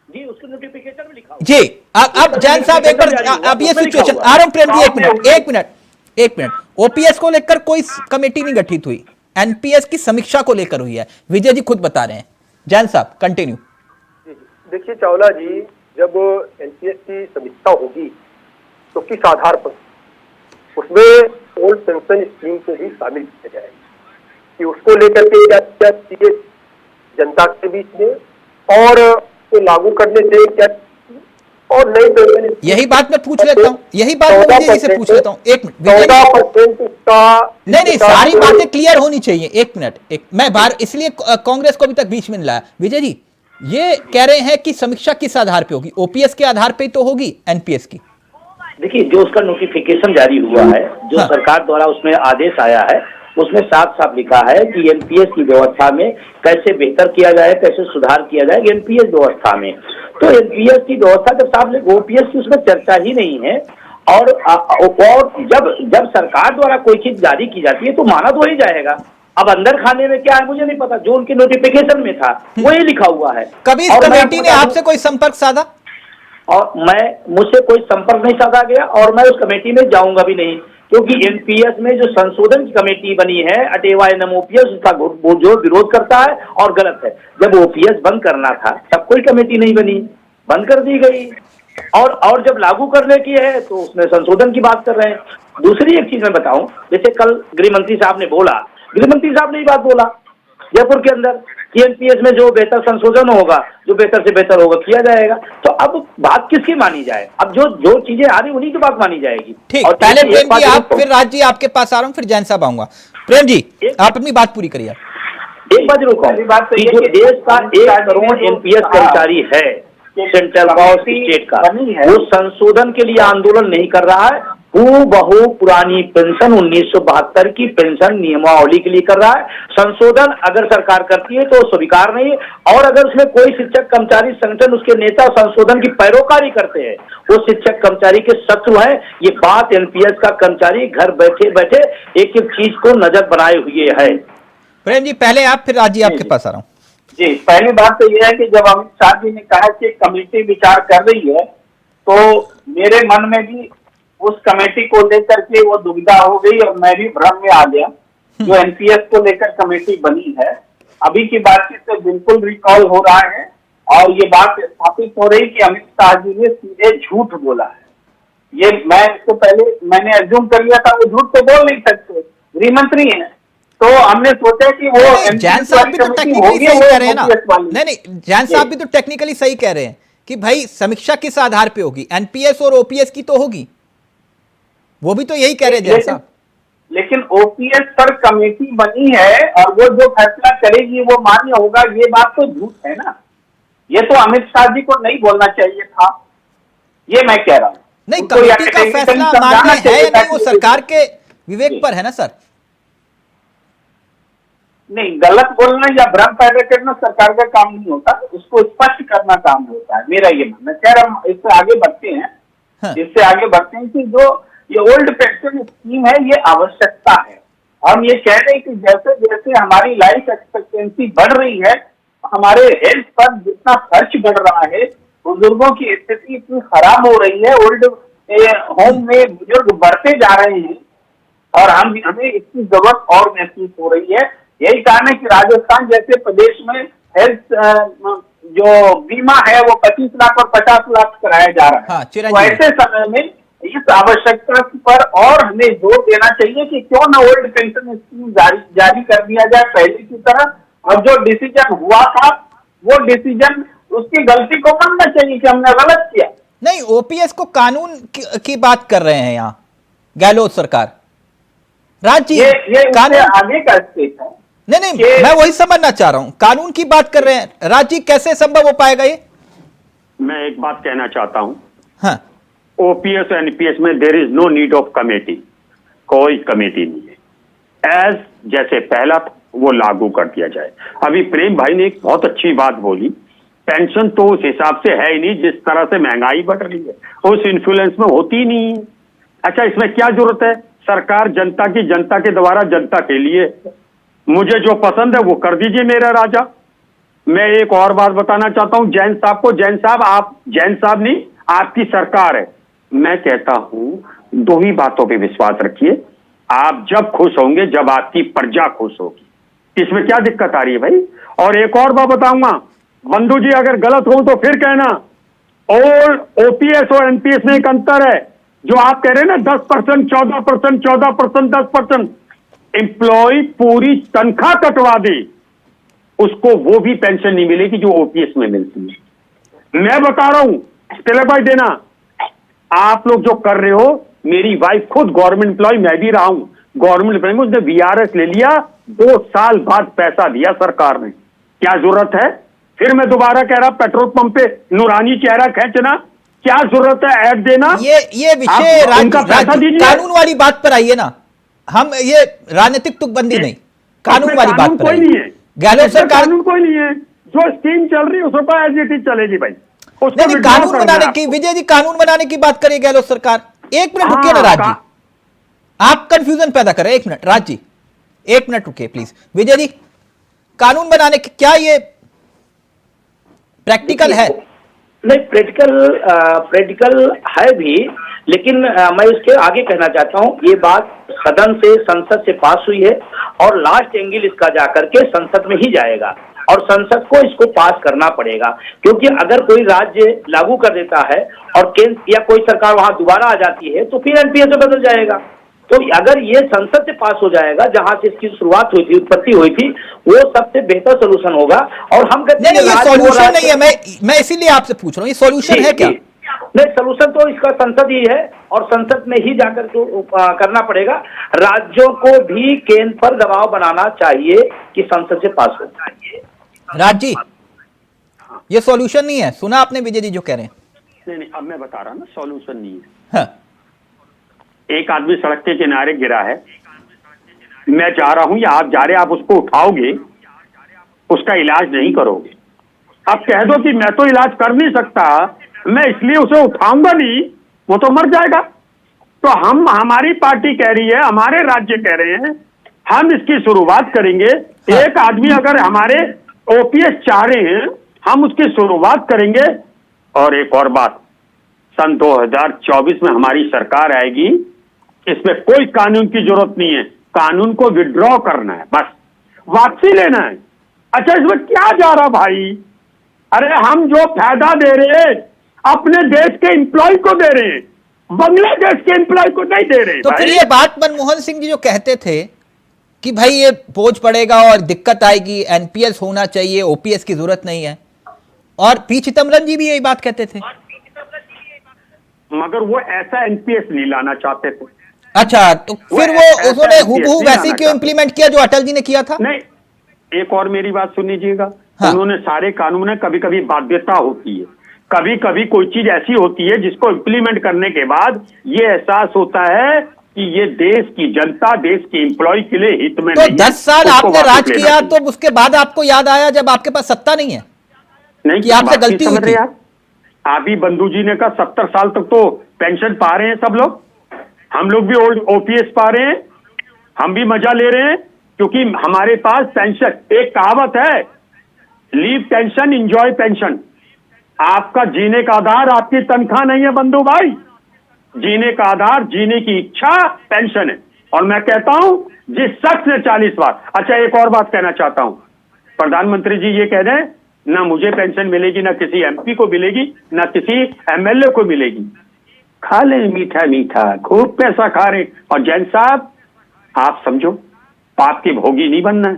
जी, उसके नोटिफिकेशन में लिखा जी। अब जैन साहब एक बार, अब ये सिचुएशन आ रहा हूं प्रेम जी, एक मिनट ओपीएस को लेकर कोई कमेटी नहीं गठित हुई, एनपीएस की समीक्षा को लेकर हुई है। विजय जी खुद बता रहे हैं। जैन साहब कंटिन्यू। देखिए चावला जी, जब एनपीएस की समीक्षा होगी तो किस आधार पर उसमें ओल्ड पेंशन स्कीम को भी शामिल किया जाएगा, कि उसको लेकर के क्या चीजें जनता के बीच में, और तो लागू करने से क्या, और नई पेंशन, यही बात मैं पूछ लेता हूँ, यही बात मैं विजय जी से पूछ लेता हूँ। एक मिनट 14% का, नहीं सारी बातें क्लियर होनी चाहिए। एक मिनट मैं बाहर, इसलिए कांग्रेस को अभी तक बीच में नहीं लाया। विजय जी ये कह रहे हैं कि समीक्षा किस आधार पे होगी? ओपीएस के आधार पे तो होगी एनपीएस की। देखिए, जो उसका नोटिफिकेशन जारी हुआ है, जो सरकार द्वारा उसमें आदेश आया है, उसमें साफ साफ लिखा है कि एनपीएस की व्यवस्था में कैसे बेहतर किया जाए, कैसे सुधार किया जाए एनपीएस व्यवस्था में। तो एनपीएस की व्यवस्था जब साफ, ओपीएस की उसमें चर्चा ही नहीं है। और जब सरकार द्वारा कोई चीज जारी की जाती है तो माना तो ही जाएगा। अब अंदर खाने में क्या है मुझे नहीं पता, जो उनके नोटिफिकेशन में था वो ही लिखा हुआ है। कभी इस कमेटी ने आपसे कोई संपर्क साधा? और मुझसे कोई संपर्क नहीं साधा गया, और मैं उस कमेटी में जाऊंगा भी नहीं, क्योंकि एनपीएस में जो संशोधन की कमेटी बनी है, अटेवा एनएम ओपीएस, उसका जो विरोध करता है और गलत है। जब ओपीएस बंद करना था तब कोई कमेटी नहीं बनी, बंद कर दी गई, और जब लागू करने की है तो उसमें संशोधन की बात कर रहे हैं। दूसरी एक चीज मैं बताऊं, जैसे कल गृह मंत्री साहब ने बोला, गृह मंत्री साहब ने ये बात बोला जयपुर के अंदर कि एनपीएस में जो बेहतर संशोधन होगा, जो बेहतर से बेहतर होगा किया जाएगा। तो अब बात किसकी मानी जाए? अब जो चीजें आ रही उन्हीं की बात मानी जाएगी। ठीक, पहले प्रेम जी आप, फिर राज जी आपके पास आ रहा हूँ, फिर जैन साहब आऊंगा। प्रेम जी आप अपनी बात पूरी करिए। एक बात जरूर कहूँ, जो देश का 1 करोड़ एनपीएस कर्मचारी है सेंट्रल और स्टेट का, वो संशोधन के लिए आंदोलन नहीं कर रहा है, बहु पुरानी पेंशन 1972 की पेंशन नियमावली के लिए कर रहा है। संशोधन अगर सरकार करती है तो स्वीकार नहीं है, और अगर उसमें कोई शिक्षक कर्मचारी संगठन, उसके नेता संशोधन की पैरोकारी करते हैं, वो शिक्षक कर्मचारी के शत्रु हैं। ये बात एनपीएस का कर्मचारी घर बैठे बैठे एक एक चीज को नजर बनाए हुए है। प्रेम जी पहले आप, फिर राज जी आपके पास आ रहा हूं। जी, पहली बात तो यह है कि जब अमित शाह जी ने कहा कि कमेटी विचार कर रही है, तो मेरे मन में भी उस कमेटी को लेकर के वो दुविधा हो गई और मैं भी भ्रम में आ गया। जो एनपीएस को लेकर कमेटी बनी है, अभी की बातचीत से बिल्कुल रिकॉल हो रहा है और ये बात स्थापित हो रही कि अमित शाह जी ने सीधे झूठ बोला है। ये मैं इसको पहले मैंने एज्यूम कर लिया था, वो झूठ तो बोल नहीं सकते, गृह मंत्री हैं। तो हमने सोचा कि वो जैन साहब भी तो टेक्निकली सही कह रहे हैं ना। नहीं, जैन साहब भी तो टेक्निकली सही कह रहे हैं कि भाई समीक्षा किस आधार पे होगी, एनपीएस और ओपीएस की तो होगी, वो भी तो यही कह रहे हैं जैन साहब। लेकिन ओपीएस पर कमेटी बनी है और वो जो फैसला करेगी वो मान्य होगा, ये बात तो झूठ है ना। ये तो अमित शाह जी को नहीं बोलना चाहिए था, ये मैं कह रहा हूँ। नहीं, कमेटी का फैसला मान्य है या नहीं वो सरकार के विवेक पर है ना सर। नहीं, गलत बोलना या भ्रम पैदा करना सरकार का काम नहीं होता, उसको स्पष्ट करना काम होता है, मेरा ये मानना। खैर हम इससे आगे बढ़ते हैं। हाँ। इससे आगे बढ़ते हैं कि जो ये ओल्ड पेंशन स्कीम है ये आवश्यकता है। हम ये कह रहे हैं कि जैसे जैसे हमारी लाइफ एक्सपेक्टेंसी बढ़ रही है, हमारे हेल्थ पर जितना खर्च बढ़ रहा है, बुजुर्गों की स्थिति इतनी खराब हो रही है, ओल्ड होम में बुजुर्ग बढ़ते जा रहे हैं और हमें इसकी जरूरत और महसूस हो रही है। यही कारण है कि राजस्थान जैसे प्रदेश में हेल्थ जो बीमा है वो 25 लाख और 50 लाख कराया जा रहा है। हाँ, तो ऐसे समय में इस आवश्यकता पर और हमें जोर देना चाहिए कि क्यों न ओल्ड पेंशन स्कीम जारी कर दिया जाए पहले की तरह। और जो डिसीजन हुआ था वो डिसीजन, उसकी गलती को मानना चाहिए कि हमने गलत किया। नहीं, ओपीएस को कानून की बात कर रहे हैं यहाँ गहलोत सरकार। राज्य ये कानून आगे का स्टेप है। नहीं, मैं वही समझना चाह रहा हूं, कानून की बात कर रहे हैं। राज्य कैसे संभव हो पाएगा ये? मैं एक बात कहना चाहता हूं। हाँ, ओपीएस और एनपीएस में there is no need of committee, कोई कमेटी नहीं है। एज जैसे पहला वो लागू कर दिया जाए। अभी प्रेम भाई ने एक बहुत अच्छी बात बोली, पेंशन तो उस हिसाब से है ही नहीं जिस तरह से महंगाई बढ़ रही है, उस इन्फ्लुएंस में होती ही नहीं। अच्छा, इसमें क्या जरूरत है? सरकार जनता की, जनता के द्वारा जनता के लिए, मुझे जो पसंद है वो कर दीजिए मेरा राजा। मैं एक और बात बताना चाहता हूं जैन साहब को। जैन साहब, आप जैन साहब नहीं, आपकी सरकार है। मैं कहता हूं दो ही बातों पे विश्वास रखिए, आप जब खुश होंगे जब आपकी प्रजा खुश होगी। इसमें क्या दिक्कत आ रही है भाई? और एक और बात बताऊंगा, बंधु जी अगर गलत हो तो फिर कहना। और ओपीएस और एनपीएस में एक अंतर है, जो आप कह रहे हैं ना 10%, 14%, 14%, 10%, एम्प्लॉय पूरी तनख्वाह कटवा दे उसको वो भी पेंशन नहीं मिलेगी जो ओपीएस में मिलती है। मैं बता रहा हूं, टेलीफाई देना। आप लोग जो कर रहे हो, मेरी वाइफ खुद गवर्नमेंट एम्प्लॉय, मैं भी रहा हूं गवर्नमेंट एम्प्लॉय में, उसने वीआरएस ले लिया, 2 साल बाद पैसा दिया सरकार ने। क्या जरूरत है? फिर मैं दोबारा कह रहा, पेट्रोल पंप पे नूरानी चेहरा खींचना, क्या जरूरत है ऐड देना? ये विषय कानून वाली बात पर आइए ना, हम ये राजनीतिक तुकबंदी नहीं, कानून वाली बात पर कोई नहीं है। गहलोत सरकार कानून कोई नहीं है, जो स्कीम चल रही है उस पर एज इट इज चलेगी भाई। नहीं, कानून बनाने की, विजय जी कानून बनाने की बात करिए गहलोत सरकार। एक मिनट रुकिए ना राज जी, आप कंफ्यूजन पैदा कर रहे हैं। एक मिनट राज जी, एक मिनट रुकिए प्लीज। विजय जी, कानून बनाने की क्या ये प्रैक्टिकल है? नहीं, प्रैक्टिकल है भी, लेकिन मैं इसके आगे कहना चाहता हूं, ये बात सदन से, संसद से पास हुई है और लास्ट एंगल इसका जाकर के संसद में ही जाएगा और संसद को इसको पास करना पड़ेगा। क्योंकि अगर कोई राज्य लागू कर देता है और केंद्र या कोई सरकार वहां दोबारा आ जाती है तो फिर एनपीएस में बदल जाएगा। तो अगर ये संसद से पास हो जाएगा, जहां से इसकी शुरुआत हुई थी, उत्पत्ति हुई थी, वो सबसे बेहतर सोल्यूशन होगा। और हम कहते हैं ये सोल्यूशन नहीं है, मैं इसीलिए आपसे पूछ रहा हूँ, ये सोल्यूशन है क्या? नहीं, सोल्यूशन तो इसका संसद ही है और संसद में ही जाकर तो करना पड़ेगा। राज्यों को भी केंद्र पर दबाव बनाना चाहिए कि संसद से पास हो। राज जी, ये सोल्यूशन नहीं है, सुना आपने विजय जी जो कह रहे हैं? नहीं, अब मैं बता रहा हूं ना, सॉल्यूशन नहीं है। हाँ। एक आदमी सड़क के किनारे गिरा है, मैं जा रहा हूं या आप जा रहे, आप उसको उठाओगे, उसका इलाज नहीं करोगे। अब कह दो कि मैं तो इलाज कर नहीं सकता, मैं इसलिए उसे उठाऊंगा नहीं, वो तो मर जाएगा। तो हमारी पार्टी कह रही है, हमारे राज्य कह रहे हैं, हम इसकी शुरुआत करेंगे। एक आदमी अगर हमारे ओपीएस चाह रहे हैं, हम उसकी शुरुआत करेंगे। और एक और बात, सन 2024 में हमारी सरकार आएगी, इसमें कोई कानून की जरूरत नहीं है, कानून को विड्रॉ करना है, बस वापसी लेना है। अच्छा, इसमें क्या जा रहा भाई? अरे हम जो फायदा दे रहे हैं अपने देश के एम्प्लॉय को दे रहे हैं, बांग्लादेश के एम्प्लॉय को नहीं दे रहे। तो फिर ये बात मनमोहन सिंह जी जो कहते थे कि भाई ये बोझ पड़ेगा और दिक्कत आएगी, एनपीएस होना चाहिए, ओपीएस की जरूरत नहीं है, और पी चिदम्बरम जी भी यही बात कहते थे। मगर वो ऐसा एनपीएस नहीं लाना चाहते थे। अच्छा, तो फिर वो उन्होंने हूबहू वैसे क्यों इंप्लीमेंट किया जो अटल जी ने किया था? नहीं, एक और मेरी बात सुन लीजिएगा। हाँ। उन्होंने सारे कानून में कभी कभी बाध्यता होती है, कभी कभी कोई चीज ऐसी होती है जिसको इम्प्लीमेंट करने के बाद ये एहसास होता है कि ये देश की जनता, देश के एम्प्लॉय के लिए हित में तो नहीं है। 10 साल उसको आपने वापस राज लेना किया, चाहिए। तो उसके बाद आपको याद आया जब आपके पास सत्ता नहीं है नहीं कि आपसे बात नहीं गलती हुई समझ रहे थी? यार। अभी बंधु जी ने कहा 70 साल तक तो पेंशन पा रहे हैं सब लोग, हम लोग भी ओल्ड ओपीएस पा रहे हैं, हम भी मजा ले रहे हैं, क्योंकि हमारे पास पेंशन, एक कहावत है, लीव टेंशन एंजॉय पेंशन। आपका जीने का आधार आपकी तनख्वाह नहीं है बंधु भाई, जीने का आधार, जीने की इच्छा पेंशन है। और मैं कहता हूं जिस शख्स ने 40 बार, अच्छा एक और बात कहना चाहता हूं, प्रधानमंत्री जी ये कह रहे हैं ना मुझे पेंशन मिलेगी, ना किसी एमपी को मिलेगी, ना किसी एमएलए को मिलेगी। खा ले मीठा मीठा, खूब पैसा खा रहे। और जैन साहब आप समझो, पाप की भोगी नहीं बनना है,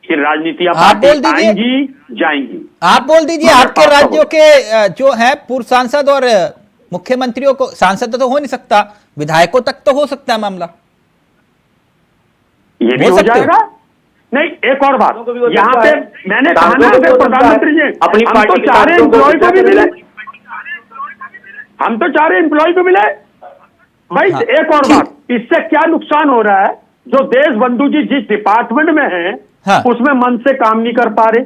कि राजनीति आप बोल दीजिए, आएंगी जाएंगी। आप बोल दीजिए, मगर आपके पाप का राज्यों के जो है पूर्व सांसद और मुख्यमंत्रियों को, सांसद तो हो नहीं सकता, विधायकों तक तो हो सकता है मामला, ये भी हो हो सकते हो। जाएगा। नहीं, एक और बात, यहाँ पे मैंने कहा ना, अगर प्रधानमंत्री जी अपनी हम पार्टी तो के चाह रहे सांसदों को एम्प्लॉय को भी मिले। मिले, हम तो चाह रहे एम्प्लॉय को मिले भाई। हाँ, एक और ठीक। बात, इससे क्या नुकसान हो रहा है, जो देश बंधु जी जिस डिपार्टमेंट में है हाँ। उसमें मन से काम नहीं कर पा रहे,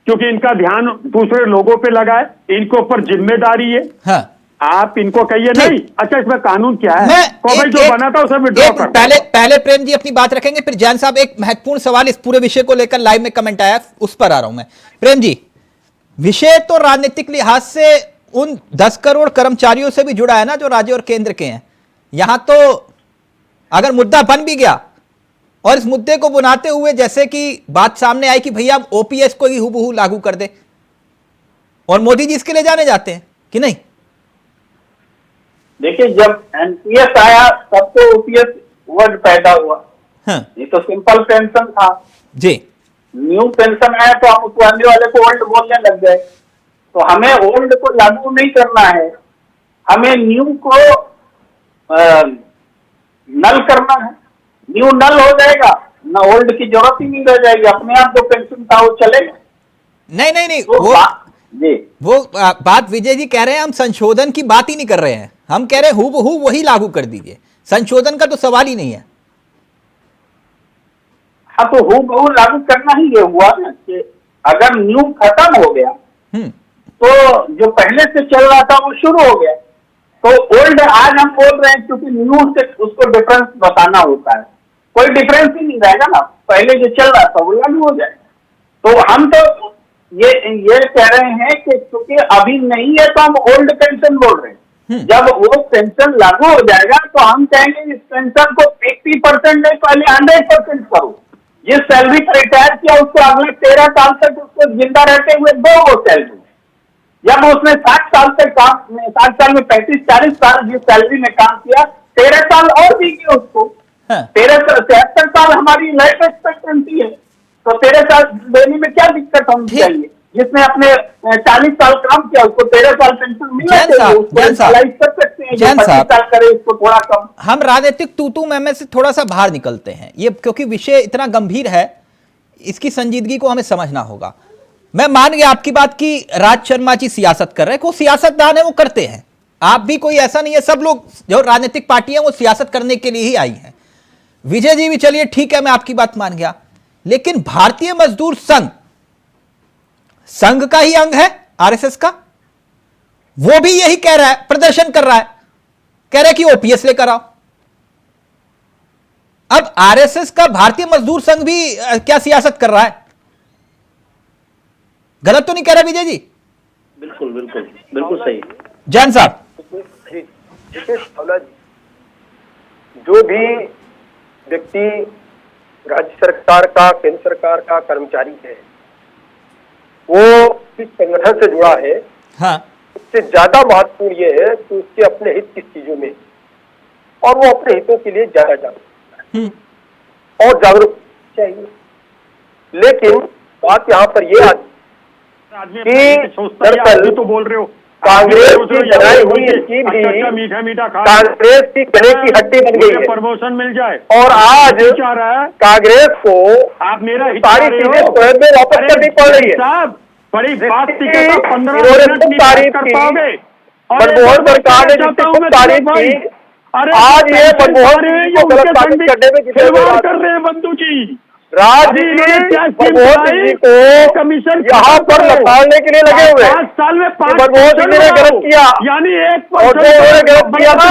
क्योंकि इनका ध्यान दूसरे लोगों पे लगा है, इनके ऊपर जिम्मेदारी है। हाँ। आप इनको कहिए ठीक। नहीं, अच्छा इसमें कानून क्या है, मैं तो भाई जो बना था उसे विड्रॉ कर दो। पहले प्रेम जी अपनी बात रखेंगे, फिर जैन साहब एक महत्वपूर्ण सवाल इस पूरे विषय को लेकर लाइव में कमेंट आया, उस पर आ रहा हूं मैं। प्रेम जी, विषय तो राजनीतिक लिहाज से उन 10 करोड़ कर्मचारियों से भी जुड़ा है ना जो राज्य और केंद्र के हैं। यहां तो अगर मुद्दा बन भी गया और इस मुद्दे को बुनाते हुए जैसे कि बात सामने आई कि भैया हम ओपीएस को ही हूबहू लागू कर दे, और मोदी जी इसके लिए जाने जाते हैं कि नहीं? देखिए, जब एनपीएस आया तब तो ओपीएस वर्ड पैदा हुआ। हाँ। ये तो सिंपल पेंशन था जी। न्यू पेंशन आया तो हम पुराने वाले को ओल्ड बोलने लग गए। तो हमें ओल्ड को लागू नहीं करना है, हमें न्यू को नल करना है। न्यू नल हो जाएगा ना, ओल्ड की जरूरत ही नहीं रह जाएगी, अपने आप जो पेंशन था वो चलेगा। नहीं तो वो बात विजय जी कह रहे हैं, हम संशोधन की बात ही नहीं कर रहे हैं, हम कह रहे हैं हूबहू वही लागू कर दीजिए, संशोधन का तो सवाल ही नहीं है। हाँ, तो हूबहू लागू करना ही ये हुआ ना कि अगर न्यू खत्म हो गया तो जो पहले से चल रहा था वो शुरू हो गया। तो ओल्ड आज हम बोल रहे हैं क्योंकि न्यू से उसको डिफरेंस बताना होता है, कोई डिफरेंस ही नहीं रहेगा ना, पहले जो चल रहा था वो लागू हो जाए। तो हम तो ये कह रहे हैं कि क्योंकि अभी नहीं है तो हम ओल्ड पेंशन बोल रहे हैं। जब वो पेंशन लागू हो जाएगा तो हम कहेंगे इस पेंशन को 80% नहीं, पहले 100% करो। जिस सैलरी पर रिटायर किया उसको अगले 13 साल तक उसको जिंदा रहते हुए दो वो सैलरी। जब उसने 60 साल तक काम, 60 साल में 35-40 साल जिस सैलरी में काम किया, 13 साल और दीजिए उसको। 73 साल हमारी लाइफ एक्सपेक्टेंसी है, तो 13 साल देने में क्या दिक्कत होनी चाहिए? जिसने अपने 40 साल काम किया उसको 13 साल पेंशन मिलना चाहिए, उसको यूटिलाइज कर सकते हैं। जो 25 साल करे उसको थोड़ा कम। हम राजनीतिक तू में से थोड़ा सा बाहर निकलते हैं, ये क्योंकि विषय इतना गंभीर है, इसकी संजीदगी को हमें समझना होगा। मैं मान गया आपकी बात की राज शर्मा जी सियासत कर रहे हैं, को सियासतदान है वो करते हैं, आप भी, कोई ऐसा नहीं है, सब लोग जो राजनीतिक पार्टियां वो सियासत करने के लिए ही आई हैं। विजय जी भी चलिए ठीक है, मैं आपकी बात मान गया, लेकिन भारतीय मजदूर संघ का ही अंग है आरएसएस का, वो भी यही कह रहा है, प्रदर्शन कर रहा है, कह रहा है कि ओपीएस लेकर आओ। अब आरएसएस का भारतीय मजदूर संघ भी क्या सियासत कर रहा है? गलत तो नहीं कह रहा विजय जी? बिल्कुल बिल्कुल बिल्कुल सही। जैन साहब, देखिए सावला जी, जो भी व्यक्ति राज्य सरकार का, केंद्र सरकार का कर्मचारी है, वो किस संगठन से जुड़ा है, हाँ, उससे ज्यादा महत्वपूर्ण ये है कि उसके अपने हित किस चीजों में, और वो अपने हितों के लिए ज्यादा जागरूक और जागरूक चाहिए। लेकिन बात यहाँ पर ये आती कि दरअसल तो बोल रहे हो कांग्रेस की बनाई हुई स्कीम भी मीठा मीठा खा कांग्रेस की गले की हड्डी बन गई है, प्रमोशन मिल जाए। और आज चाह रहा है कांग्रेस को आप मेरा सारी चीजें स्वयं में वापस करनी पड़ रही है। साहब बड़ी बात थी, जिसकी 15 इन्होंने मिनट खूब नहीं तारीफ कर की, पाओगे। मनमोहन सरकार ने जिसकी खूब तारीफ की, आज ये मनमोहन जी को गलत साबित करने में खिलवाड़ कर रहे हैं बंधु जी। राज्य मनमोहन सिंह जी को कमीशन यहाँ पर लताड़ने के लिए लगे हुए 5 साल में 5 मनमोहन सिंह जी ने गलत किया, यानी 1 और जो उन्होंने गलत किया ना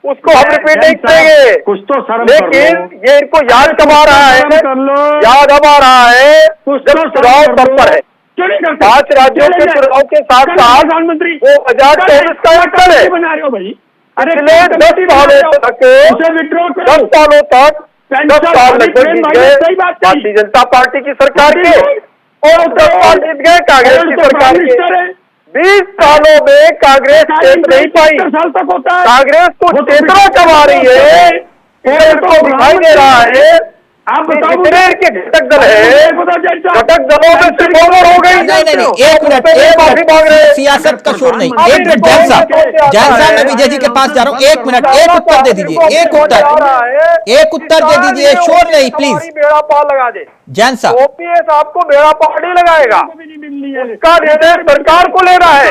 उसको हम रिपीट नहीं करेंगे। कुछ तो शर्म लेकिन ये इनको याद कब आ रहा है, कर लो, याद अब आ रहा है जब चुनाव तब पर है। 5 राज्यों के चुनाव के साथ साथ प्रधानमंत्री 2024 का इलेक्शन है। बना रहे हो भाई। पिछले 10 सालों तक 10 सालों तक 10 साल लगभग जीत गए भारतीय जनता पार्टी की सरकार के, और 10 साल जीत गए कांग्रेस की सरकार के। 20 सालों में कांग्रेस जीत नहीं पाई। साल तक होता है कांग्रेस को चेतना कब आ रही है, इनको दिखाई दे रहा है। आप बताओ जितने के घटक दल है, घटक दलों में सिर्फ ओवर हो गई। नहीं, एक मिनट, माफी मांग रहे हैं। सियासत का शोर नहीं, एक मिनट जैन साहब, मैं विजय जी के पास जा रहा हूँ, एक मिनट, एक उत्तर दे दीजिए, एक उत्तर दे दीजिए, शोर नहीं प्लीज। बेड़ा पार लगा दे जैन साहब, ओपीएस आपको बेड़ा पार नहीं लगाएगा, उसका निर्णय सरकार को लेना है।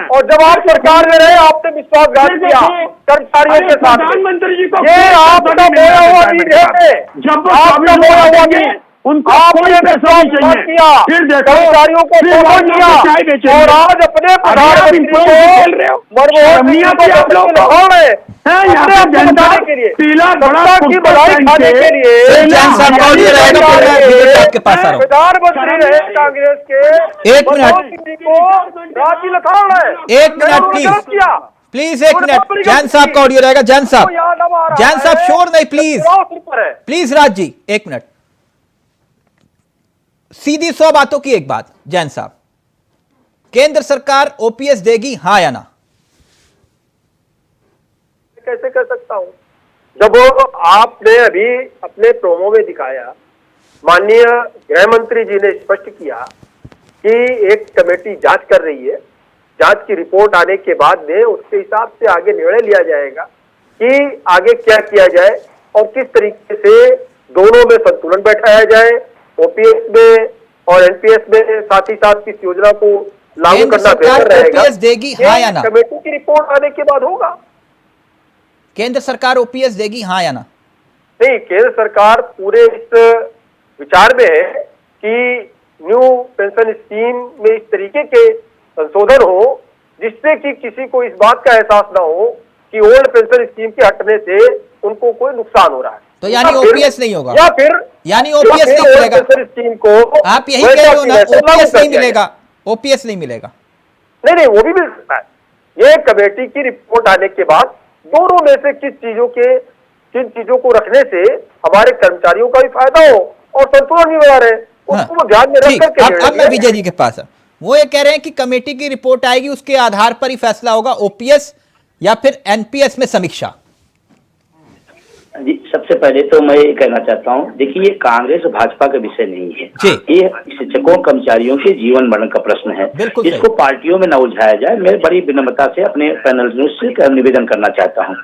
और जब आप सरकार में रहे आपने विश्वासघात किया कर्मचारियों के साथ, प्रधानमंत्री जी को ये आपका बोया हुआ चीज है, आपका बोया हुआ चीज, उनको आपने विश्वासघात किया, कर्मचारियों को शोषण किया, और आज अपने प्रधानमंत्री को मनमोहन सिंह को लगाओ अपने के लिए सत्ता की बधाई खाने के लिए जैन साहब का ऑडियो रहेगा, फिर मैं विजय साहब के पास आ रहा हूँ। प्रधानमंत्री रहे कांग्रेस के, एक मिनट। मनमोहन सिंह को राजी लथाड़ है। एक मिनट प्लीज, एक मिनट, जैन साहब का ऑडियो रहेगा। जैन साहब, जैन साहब शोर नहीं प्लीज, प्लीज राज जी, एक मिनट, सीधी 100 बातों की एक बात। जैन साहब, केंद्र सरकार ओपीएस देगी, हाँ या ना? कैसे कर सकता हूं जब आपने अभी अपने प्रोमो में दिखाया, माननीय गृह मंत्री जी ने स्पष्ट किया कि एक कमेटी जांच कर रही है, जांच की रिपोर्ट आने के बाद में उसके हिसाब से आगे निर्णय लिया जाएगा कि आगे क्या किया जाए और किस तरीके से दोनों में संतुलन बैठाया जाए, ओपीएस में और एनपीएस में, साथ ही साथ किस योजना को लागू करना बेहतर रहेगा। ओपीएस देगी, हाँ या ना? कमेटी की रिपोर्ट आने के बाद होगा। केंद्र सरकार ओपीएस देगी, हाँ या ना? नहीं, केंद्र सरकार पूरे इस विचार में है कि न्यू पेंशन स्कीम में इस तरीके के संशोधन हो जिससे कि किसी को इस बात का एहसास ना हो कि ओल्ड पेंशन स्कीम के हटने से उनको कोई नुकसान हो रहा है। तो यानी ओपीएस नहीं होगा, या फिर यानी ओपीएस नहीं मिलेगा? स्कीम को आप यही कह रहे हो ना, ओपीएस नहीं मिलेगा, ओपीएस नहीं मिलेगा? नहीं, वो भी मिल सकता है। ये कमेटी की रिपोर्ट आने के बाद दोनों में से किन चीजों को रखने से हमारे कर्मचारियों का भी फायदा हो और संतुलन भी बना रहे, उसको ध्यान में रख करके। अब मैं विजय जी के पास है, वो ये कह रहे हैं कि कमेटी की रिपोर्ट आएगी, उसके आधार पर ही फैसला होगा, ओपीएस या फिर एनपीएस में समीक्षा। जी, सबसे पहले तो मैं ये कहना चाहता हूँ, देखिए ये कांग्रेस और भाजपा का विषय नहीं है, ये शिक्षकों कर्मचारियों के जीवन मरण का प्रश्न है। इसको पार्टियों में न उलझाया जाए। मैं बड़ी विनम्रता से अपने पैनल से निवेदन करना चाहता हूँ।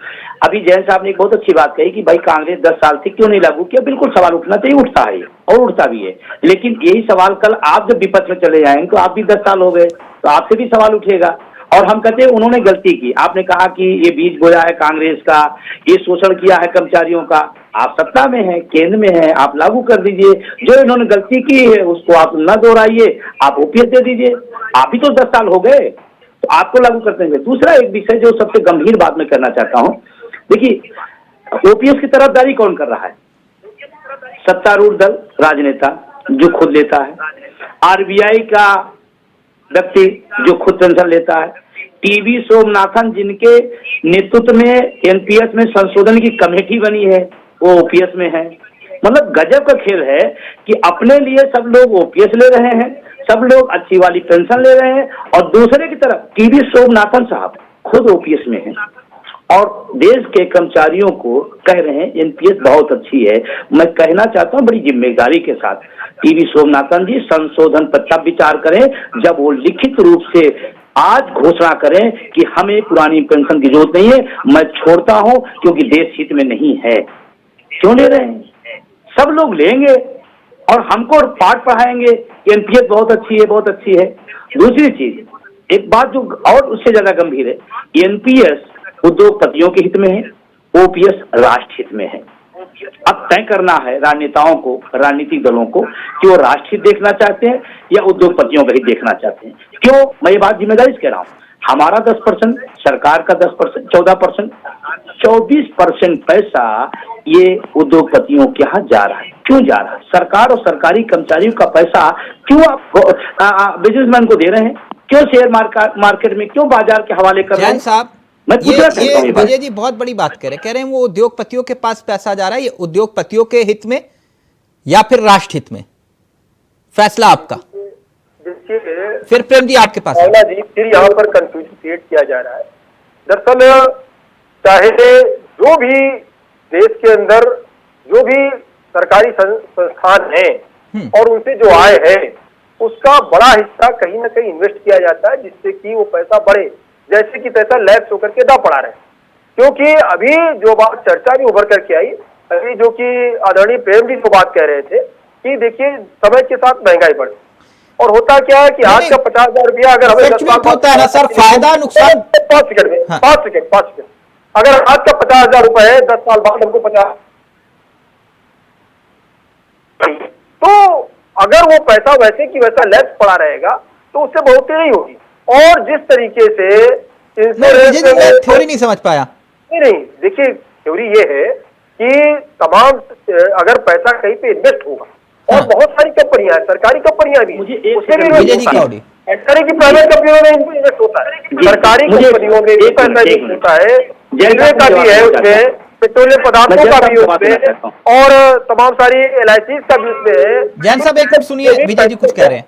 अभी जैन साहब ने एक बहुत अच्छी बात कही कि भाई कांग्रेस 10 साल से क्यों नहीं लागू किया। बिल्कुल सवाल उठना चाहिए, उठता है और उठता भी है, लेकिन यही सवाल कल आप जब विपक्ष में चले जाएंगे तो आप भी 10 साल हो गए तो आपसे भी सवाल उठेगा। और हम कहते हैं उन्होंने गलती की। आपने कहा कि ये बीज बोया है कांग्रेस का, ये शोषण किया है कर्मचारियों का। आप सत्ता में हैं, केंद्र में हैं, आप लागू कर दीजिए। जो इन्होंने गलती की है उसको आप न दोहराइए, आप ओपीएस दे दीजिए। आप भी तो 10 साल हो गए तो आपको लागू करते हैं। दूसरा एक विषय जो सबसे गंभीर बात मैं करना चाहता हूँ, देखिए ओपीएस की तरफदारी कौन कर रहा है? सत्तारूढ़ दल, राजनेता जो खुद लेता है। आरबीआई का व्यक्ति जो खुद पेंशन लेता है। टीवी सोमनाथन जिनके नेतृत्व में एनपीएस में संशोधन की कमेटी बनी है, वो ओपीएस में है। मतलब गजब का खेल है कि अपने लिए सब लोग ओपीएस ले रहे हैं, सब लोग अच्छी वाली पेंशन ले रहे हैं, और दूसरे की तरफ टीवी सोमनाथन साहब खुद ओपीएस में हैं और देश के कर्मचारियों को कह रहे हैं एनपीएस बहुत अच्छी है। मैं कहना चाहता हूं बड़ी जिम्मेदारी के साथ, टीवी सोमनाथन जी संशोधन पर तब विचार करें जब वो लिखित रूप से आज घोषणा करें कि हमें पुरानी पेंशन की जरूरत नहीं है, मैं छोड़ता हूं क्योंकि देश हित में नहीं है। क्यों ले रहे हैं? सब लोग लेंगे और हमको पाठ पढ़ाएंगे कि एनपीएस बहुत अच्छी है, बहुत अच्छी है। दूसरी चीज, एक बात जो और उससे ज्यादा गंभीर है, एनपीएस उद्योगपतियों के हित में है, ओपीएस राष्ट्र हित में है। अब तय करना है राजनेताओं को, राजनीतिक दलों को कि वो राष्ट्र हित देखना चाहते हैं या उद्योगपतियों का हित देखना चाहते हैं। क्यों मैं ये बात जिम्मेदारी से कह रहा हूँ? हमारा 10%, सरकार का 10%, 14%, 24% पैसा ये उद्योगपतियों के यहाँ जा रहा है। क्यों जा रहा है? सरकार और सरकारी कर्मचारियों का पैसा क्यों आप बिजनेसमैन को दे रहे हैं? क्यों शेयर मार्केट में, क्यों बाजार के हवाले कर रहे हैं? साहब, ये विजय जी बहुत बड़ी बात कह रहे हैं वो उद्योगपतियों के पास पैसा जा रहा है, ये उद्योगपतियों के हित में या फिर राष्ट्र हित में? फैसला आपका। देखिए, फिर प्रेम जी आपके पास जी फिर यहाँ पर कंफ्यूजन क्रिएट किया जा रहा है। दरअसल चाहे जो भी देश के अंदर जो भी सरकारी संस्थान हैं और उनसे जो आय है उसका बड़ा हिस्सा कहीं ना कहीं इन्वेस्ट किया जाता है जिससे कि वो पैसा बढ़े, जैसे कि पैसा लैप्स होकर के ना पड़ा रहे। क्योंकि अभी जो बात चर्चा भी उभर करके आई, अभी जो कि आदरणीय प्रेम जी जो बात कह रहे थे कि देखिए समय के साथ महंगाई बढ़ी, और होता क्या है कि आज का 50,000 रुपया अगर हमें 10 साल होता है ना सर, फायदा नुकसान 5 सेकंड में 5 सेकंड अगर आज का 50,000 रुपए है, 10 साल बाद हमको 50, तो अगर वो पैसा वैसे की वैसा लैप्स पड़ा रहेगा तो उससे बढ़ोतरी नहीं होगी। और जिस तरीके से थ्योरी नहीं समझ पाया। नहीं, देखिए थ्योरी ये है कि तमाम अगर पैसा कहीं पे इन्वेस्ट होगा और बहुत सारी कंपनियां हैं, सरकारी कंपनियां भी, उससे भी सरकारी की प्राइवेट कंपनियों में इन्वेस्ट होता है, सरकारी कंपनियों में भी पैसा इन्वेस्ट होता है, रेलवे का भी है उसमें, पेट्रोलियम पदार्थों का भी उसमें, और तमाम सारी LIC का भी उसमें है। जैन साहब एक मिनट सुनिए, विजय जी कुछ कह रहे हैं।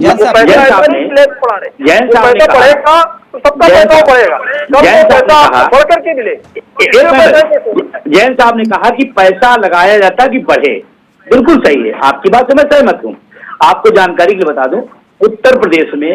जैन साहब पड़ेगा तो सबका पैसा बढ़ेगा, पैसा बढ़ करके मिले। जैन साहब ने कहा कि पैसा लगाया जाता कि बढ़े, बिल्कुल सही है, आपकी बात से मैं सहमत हूँ। आपको जानकारी के लिए बता दूं, उत्तर प्रदेश में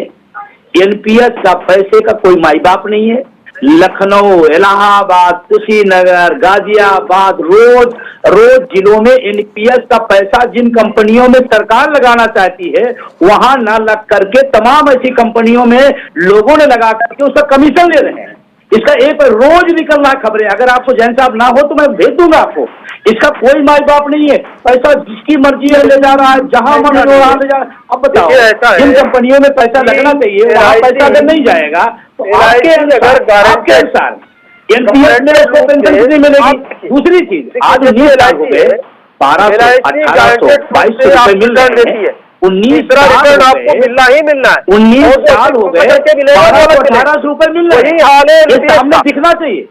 एनपीएस का पैसे का कोई माई बाप नहीं है। लखनऊ, इलाहाबाद, कुशीनगर, गाजियाबाद, रोज जिलों में एनपीएस का पैसा जिन कंपनियों में सरकार लगाना चाहती है वहां न लग करके तमाम ऐसी कंपनियों में लोगों ने लगा करके उसका कमीशन ले रहे हैं। इसका एक रोज निकल रहा है खबरें, अगर आपको जैन साहब ना हो तो मैं भेज दूंगा आपको। इसका कोई माई बाप नहीं है, पैसा जिसकी मर्जी है ले जा रहा है, जहां मन हो वहां ले जा रहा है। अब बताओ, जिन कंपनियों में पैसा लगना चाहिए वहां पैसा अगर नहीं जाएगा तो आपके अनुसार एनपीएस में उसको पेंशन कितनी मिलेगी? दूसरी चीज, आज 19 लाख रुपए 1200, 1800, 2200 रुपए मिल रहे हैं। 19 आपको मिलना ही मिलना है। 19 साल हो गए, 1800 रुपए मिल रहे हैं, ये सामने दिखना चाहिए।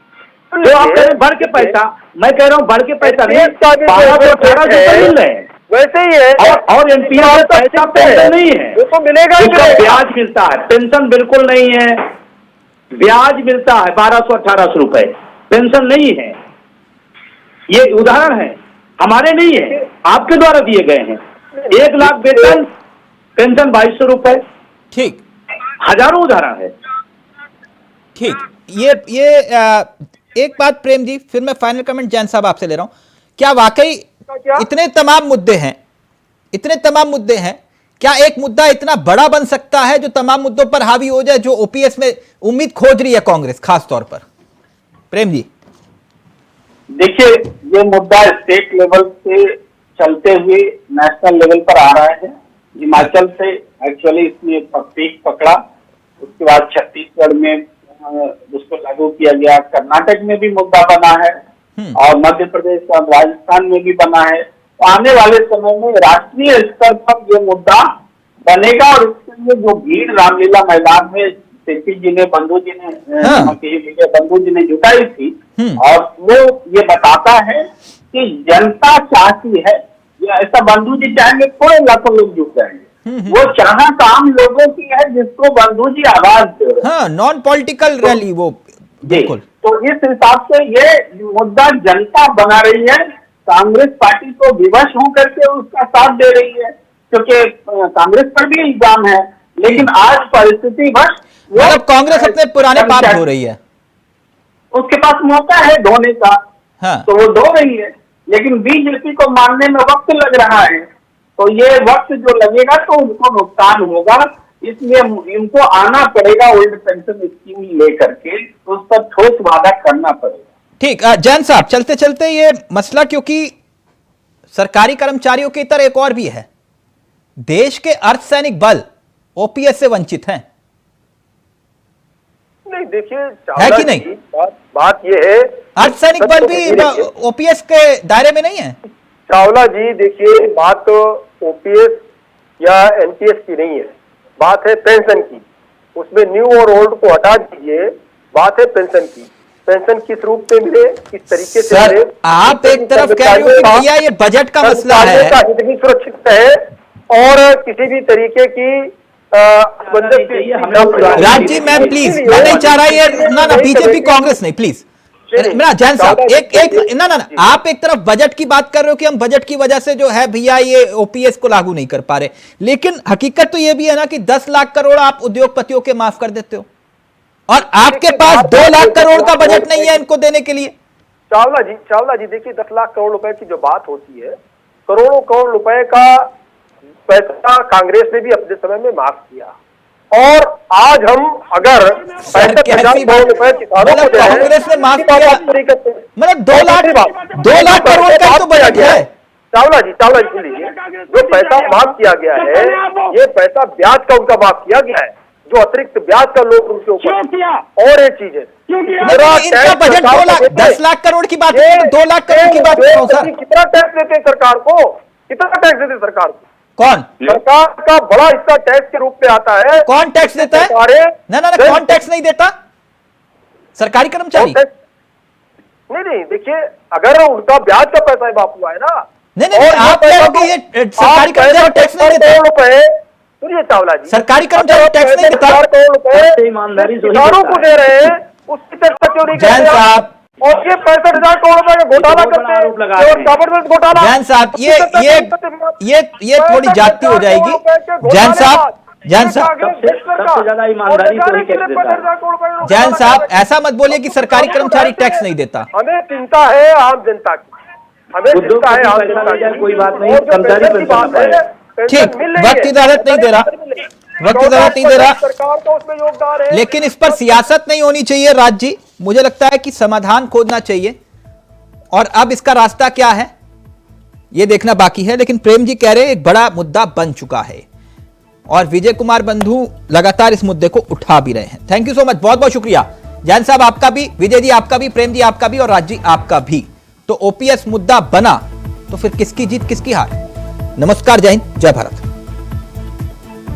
जो आप कह रहे हैं बढ़ के पैसा, मैं कह रहा हूँ बढ़ के पैसा नहीं, 1200-1800 रुपए मिल रहे हैं, वैसे ही है। और एनपीएस में पैसा पेंशन नहीं है, वो तो मिलेगा ही, ब्याज मिलता है, पेंशन बिल्कुल नहीं है, ब्याज मिलता है 1200-1800 रुपए, पेंशन नहीं है। ये उदाहरण है, हमारे नहीं है, आपके द्वारा दिए गए हैं। 1 लाख वेतन, पेंशन 2200 रुपए, ठीक, हजारों उदाहरण है। ठीक, ये एक बात प्रेम जी, फिर मैं फाइनल कमेंट जैन साहब आपसे ले रहा हूं। क्या वाकई इतने तमाम मुद्दे हैं, क्या एक मुद्दा इतना बड़ा बन सकता है जो तमाम मुद्दों पर हावी हो जाए, जो ओपीएस में उम्मीद खोज रही है कांग्रेस खास तौर पर? प्रेम जी देखिए, ये मुद्दा स्टेट लेवल से चलते हुए नेशनल लेवल पर आ रहा है। हिमाचल से एक्चुअली इसने पीक पकड़ा, उसके बाद छत्तीसगढ़ में उसको लागू किया गया, कर्नाटक में भी मुद्दा बना है और मध्य प्रदेश और राजस्थान में भी बना है। तो आने वाले समय में राष्ट्रीय स्तर पर यह मुद्दा बनेगा और इसके लिए जो भीड़ रामलीला मैदान में सीपी जी ने, बंधु जी ने, बंधु जी ने जुटाई थी, और वो ये बताता है कि जनता चाहती है, या ऐसा बंधु जी चाहेंगे थोड़े लाखों लोग जुट जाएंगे, वो चाहत आम लोगों की है जिसको बंधु जी आवाज दे रहे हैं। हाँ, नॉन पॉलिटिकल रैली वो, बिल्कुल। तो इस हिसाब से ये मुद्दा जनता बना रही है, कांग्रेस पार्टी को विवश होकर के उसका साथ दे रही है, क्योंकि कांग्रेस पर भी इल्जाम है, लेकिन आज परिस्थिति बस मतलब कांग्रेस अपने पुराने पाप धो रही है, उसके पास मौका है धोने का। हाँ। तो वो धो रही है, लेकिन बीजेपी को मानने में वक्त लग रहा है, तो ये वक्त जो लगेगा तो उनको नुकसान होगा, इसलिए इनको आना पड़ेगा ओल्ड पेंशन स्कीम लेकर के, तो उस पर ठोस वादा करना पड़ेगा। ठीक। जैन साहब, चलते चलते ये मसला, क्योंकि सरकारी कर्मचारियों की तरह एक और भी है, देश के अर्धसैनिक बल ओपीएस से वंचित हैं। नहीं देखिए, है कि नहीं? बात ये है, अर्धसैनिक बल भी ओपीएस के दायरे में नहीं है। चावला जी देखिए, बात तो ओपीएस या एनपीएस की नहीं है, बात है पेंशन की। उसमें न्यू और ओल्ड को हटा दीजिए, बात है पेंशन की। पेंशन किस रूप में मिले, किस तरीके से मिले। आप एक तरफ कह रहे हो कि भैया ये बजट का मसला है, का हित भी सुरक्षित है, और किसी भी तरीके की राज जी, मैं प्लीज, मैं नहीं चाह रहा ये, ना बीजेपी कांग्रेस नहीं, प्लीज मेरा जैन साहब, एक ना आप एक तरफ बजट की बात कर रहे हो कि हम बजट की वजह से जो है भैया ये ओपीएस को लागू नहीं कर पा रहे, लेकिन हकीकत तो ये भी है ना कि 10 लाख करोड़ आप उद्योगपतियों के माफ कर देते हो, और आपके पास 2 लाख करोड़ का बजट नहीं है इनको देने के लिए। चावला जी देखिए, 10 लाख करोड़ रुपए की जो बात होती है, करोड़ों करोड़ रुपए का पैसा कांग्रेस ने भी अपने समय में माफ किया, और आज हम अगर 65,000 करोड़ रुपए किसानों को कांग्रेस ने माफ किया, मतलब 2 लाख करोड़ का तो बजट है। चावला जी सुन लीजिए, जो पैसा माफ किया गया है, ये पैसा ब्याज का उनका माफ किया गया है, जो अतिरिक्त ब्याज का लोग उनके ऊपर, और एक चीज है, इनका बजट 10 लाख करोड़ की बात है, 2 लाख करोड़ की बात है। कितना टैक्स देते हैं सरकार को, कितना टैक्स देते हैं सरकार को? कौन? सरकार का बड़ा हिस्सा टैक्स के रूप में आता है। कौन टैक्स देता है? ना कौन टैक्स नहीं देता? सरकारी कर्मचारी। नहीं देखिए, अगर उनका ब्याज का पैसा है बापू है ना, नहीं आप कह रहे हो कि ये सरकारी कर्मचारी टैक्स नहीं देता। रुपए सुनिए चावला जी, सरकारी कर्मचारी टैक्स नहीं देता, ईमानदारी किसानों को दे रहे हैं, उसकी चर्चा क्यों नहीं करते? जैन साहब, और ये 65,000 करोड़ रुपए का घोटाला करते हैं, जबरदस्त घोटाला। जैन साहब, ये थोड़ी जाती हो जाएगी। जैन साहब, सबसे ज्यादा ईमानदारी जैन साहब, ऐसा मत बोलिए कि सरकारी कर्मचारी टैक्स नहीं देता। हमें चिंता है आम जनता की, हमें चिंता है आम जनता की, कोई बात नहीं, ठीक, वक्त इजाजत नहीं दे रहा, सरकार का उसमें योगदान है, लेकिन इस पर सियासत नहीं होनी चाहिए। राज जी, मुझे लगता है कि समाधान खोजना चाहिए, और अब इसका रास्ता क्या है यह देखना बाकी है। लेकिन प्रेम जी कह रहे हैं एक बड़ा मुद्दा बन चुका है, और विजय कुमार बंधु लगातार इस मुद्दे को उठा भी रहे हैं। थैंक यू सो मच, बहुत बहुत शुक्रिया जैन साहब, आपका भी, विजय जी आपका भी, प्रेम जी आपका भी, और राज जी आपका भी। तो ओपीएस मुद्दा बना तो फिर किसकी जीत किसकी हार? नमस्कार, जय हिंद, जय भारत।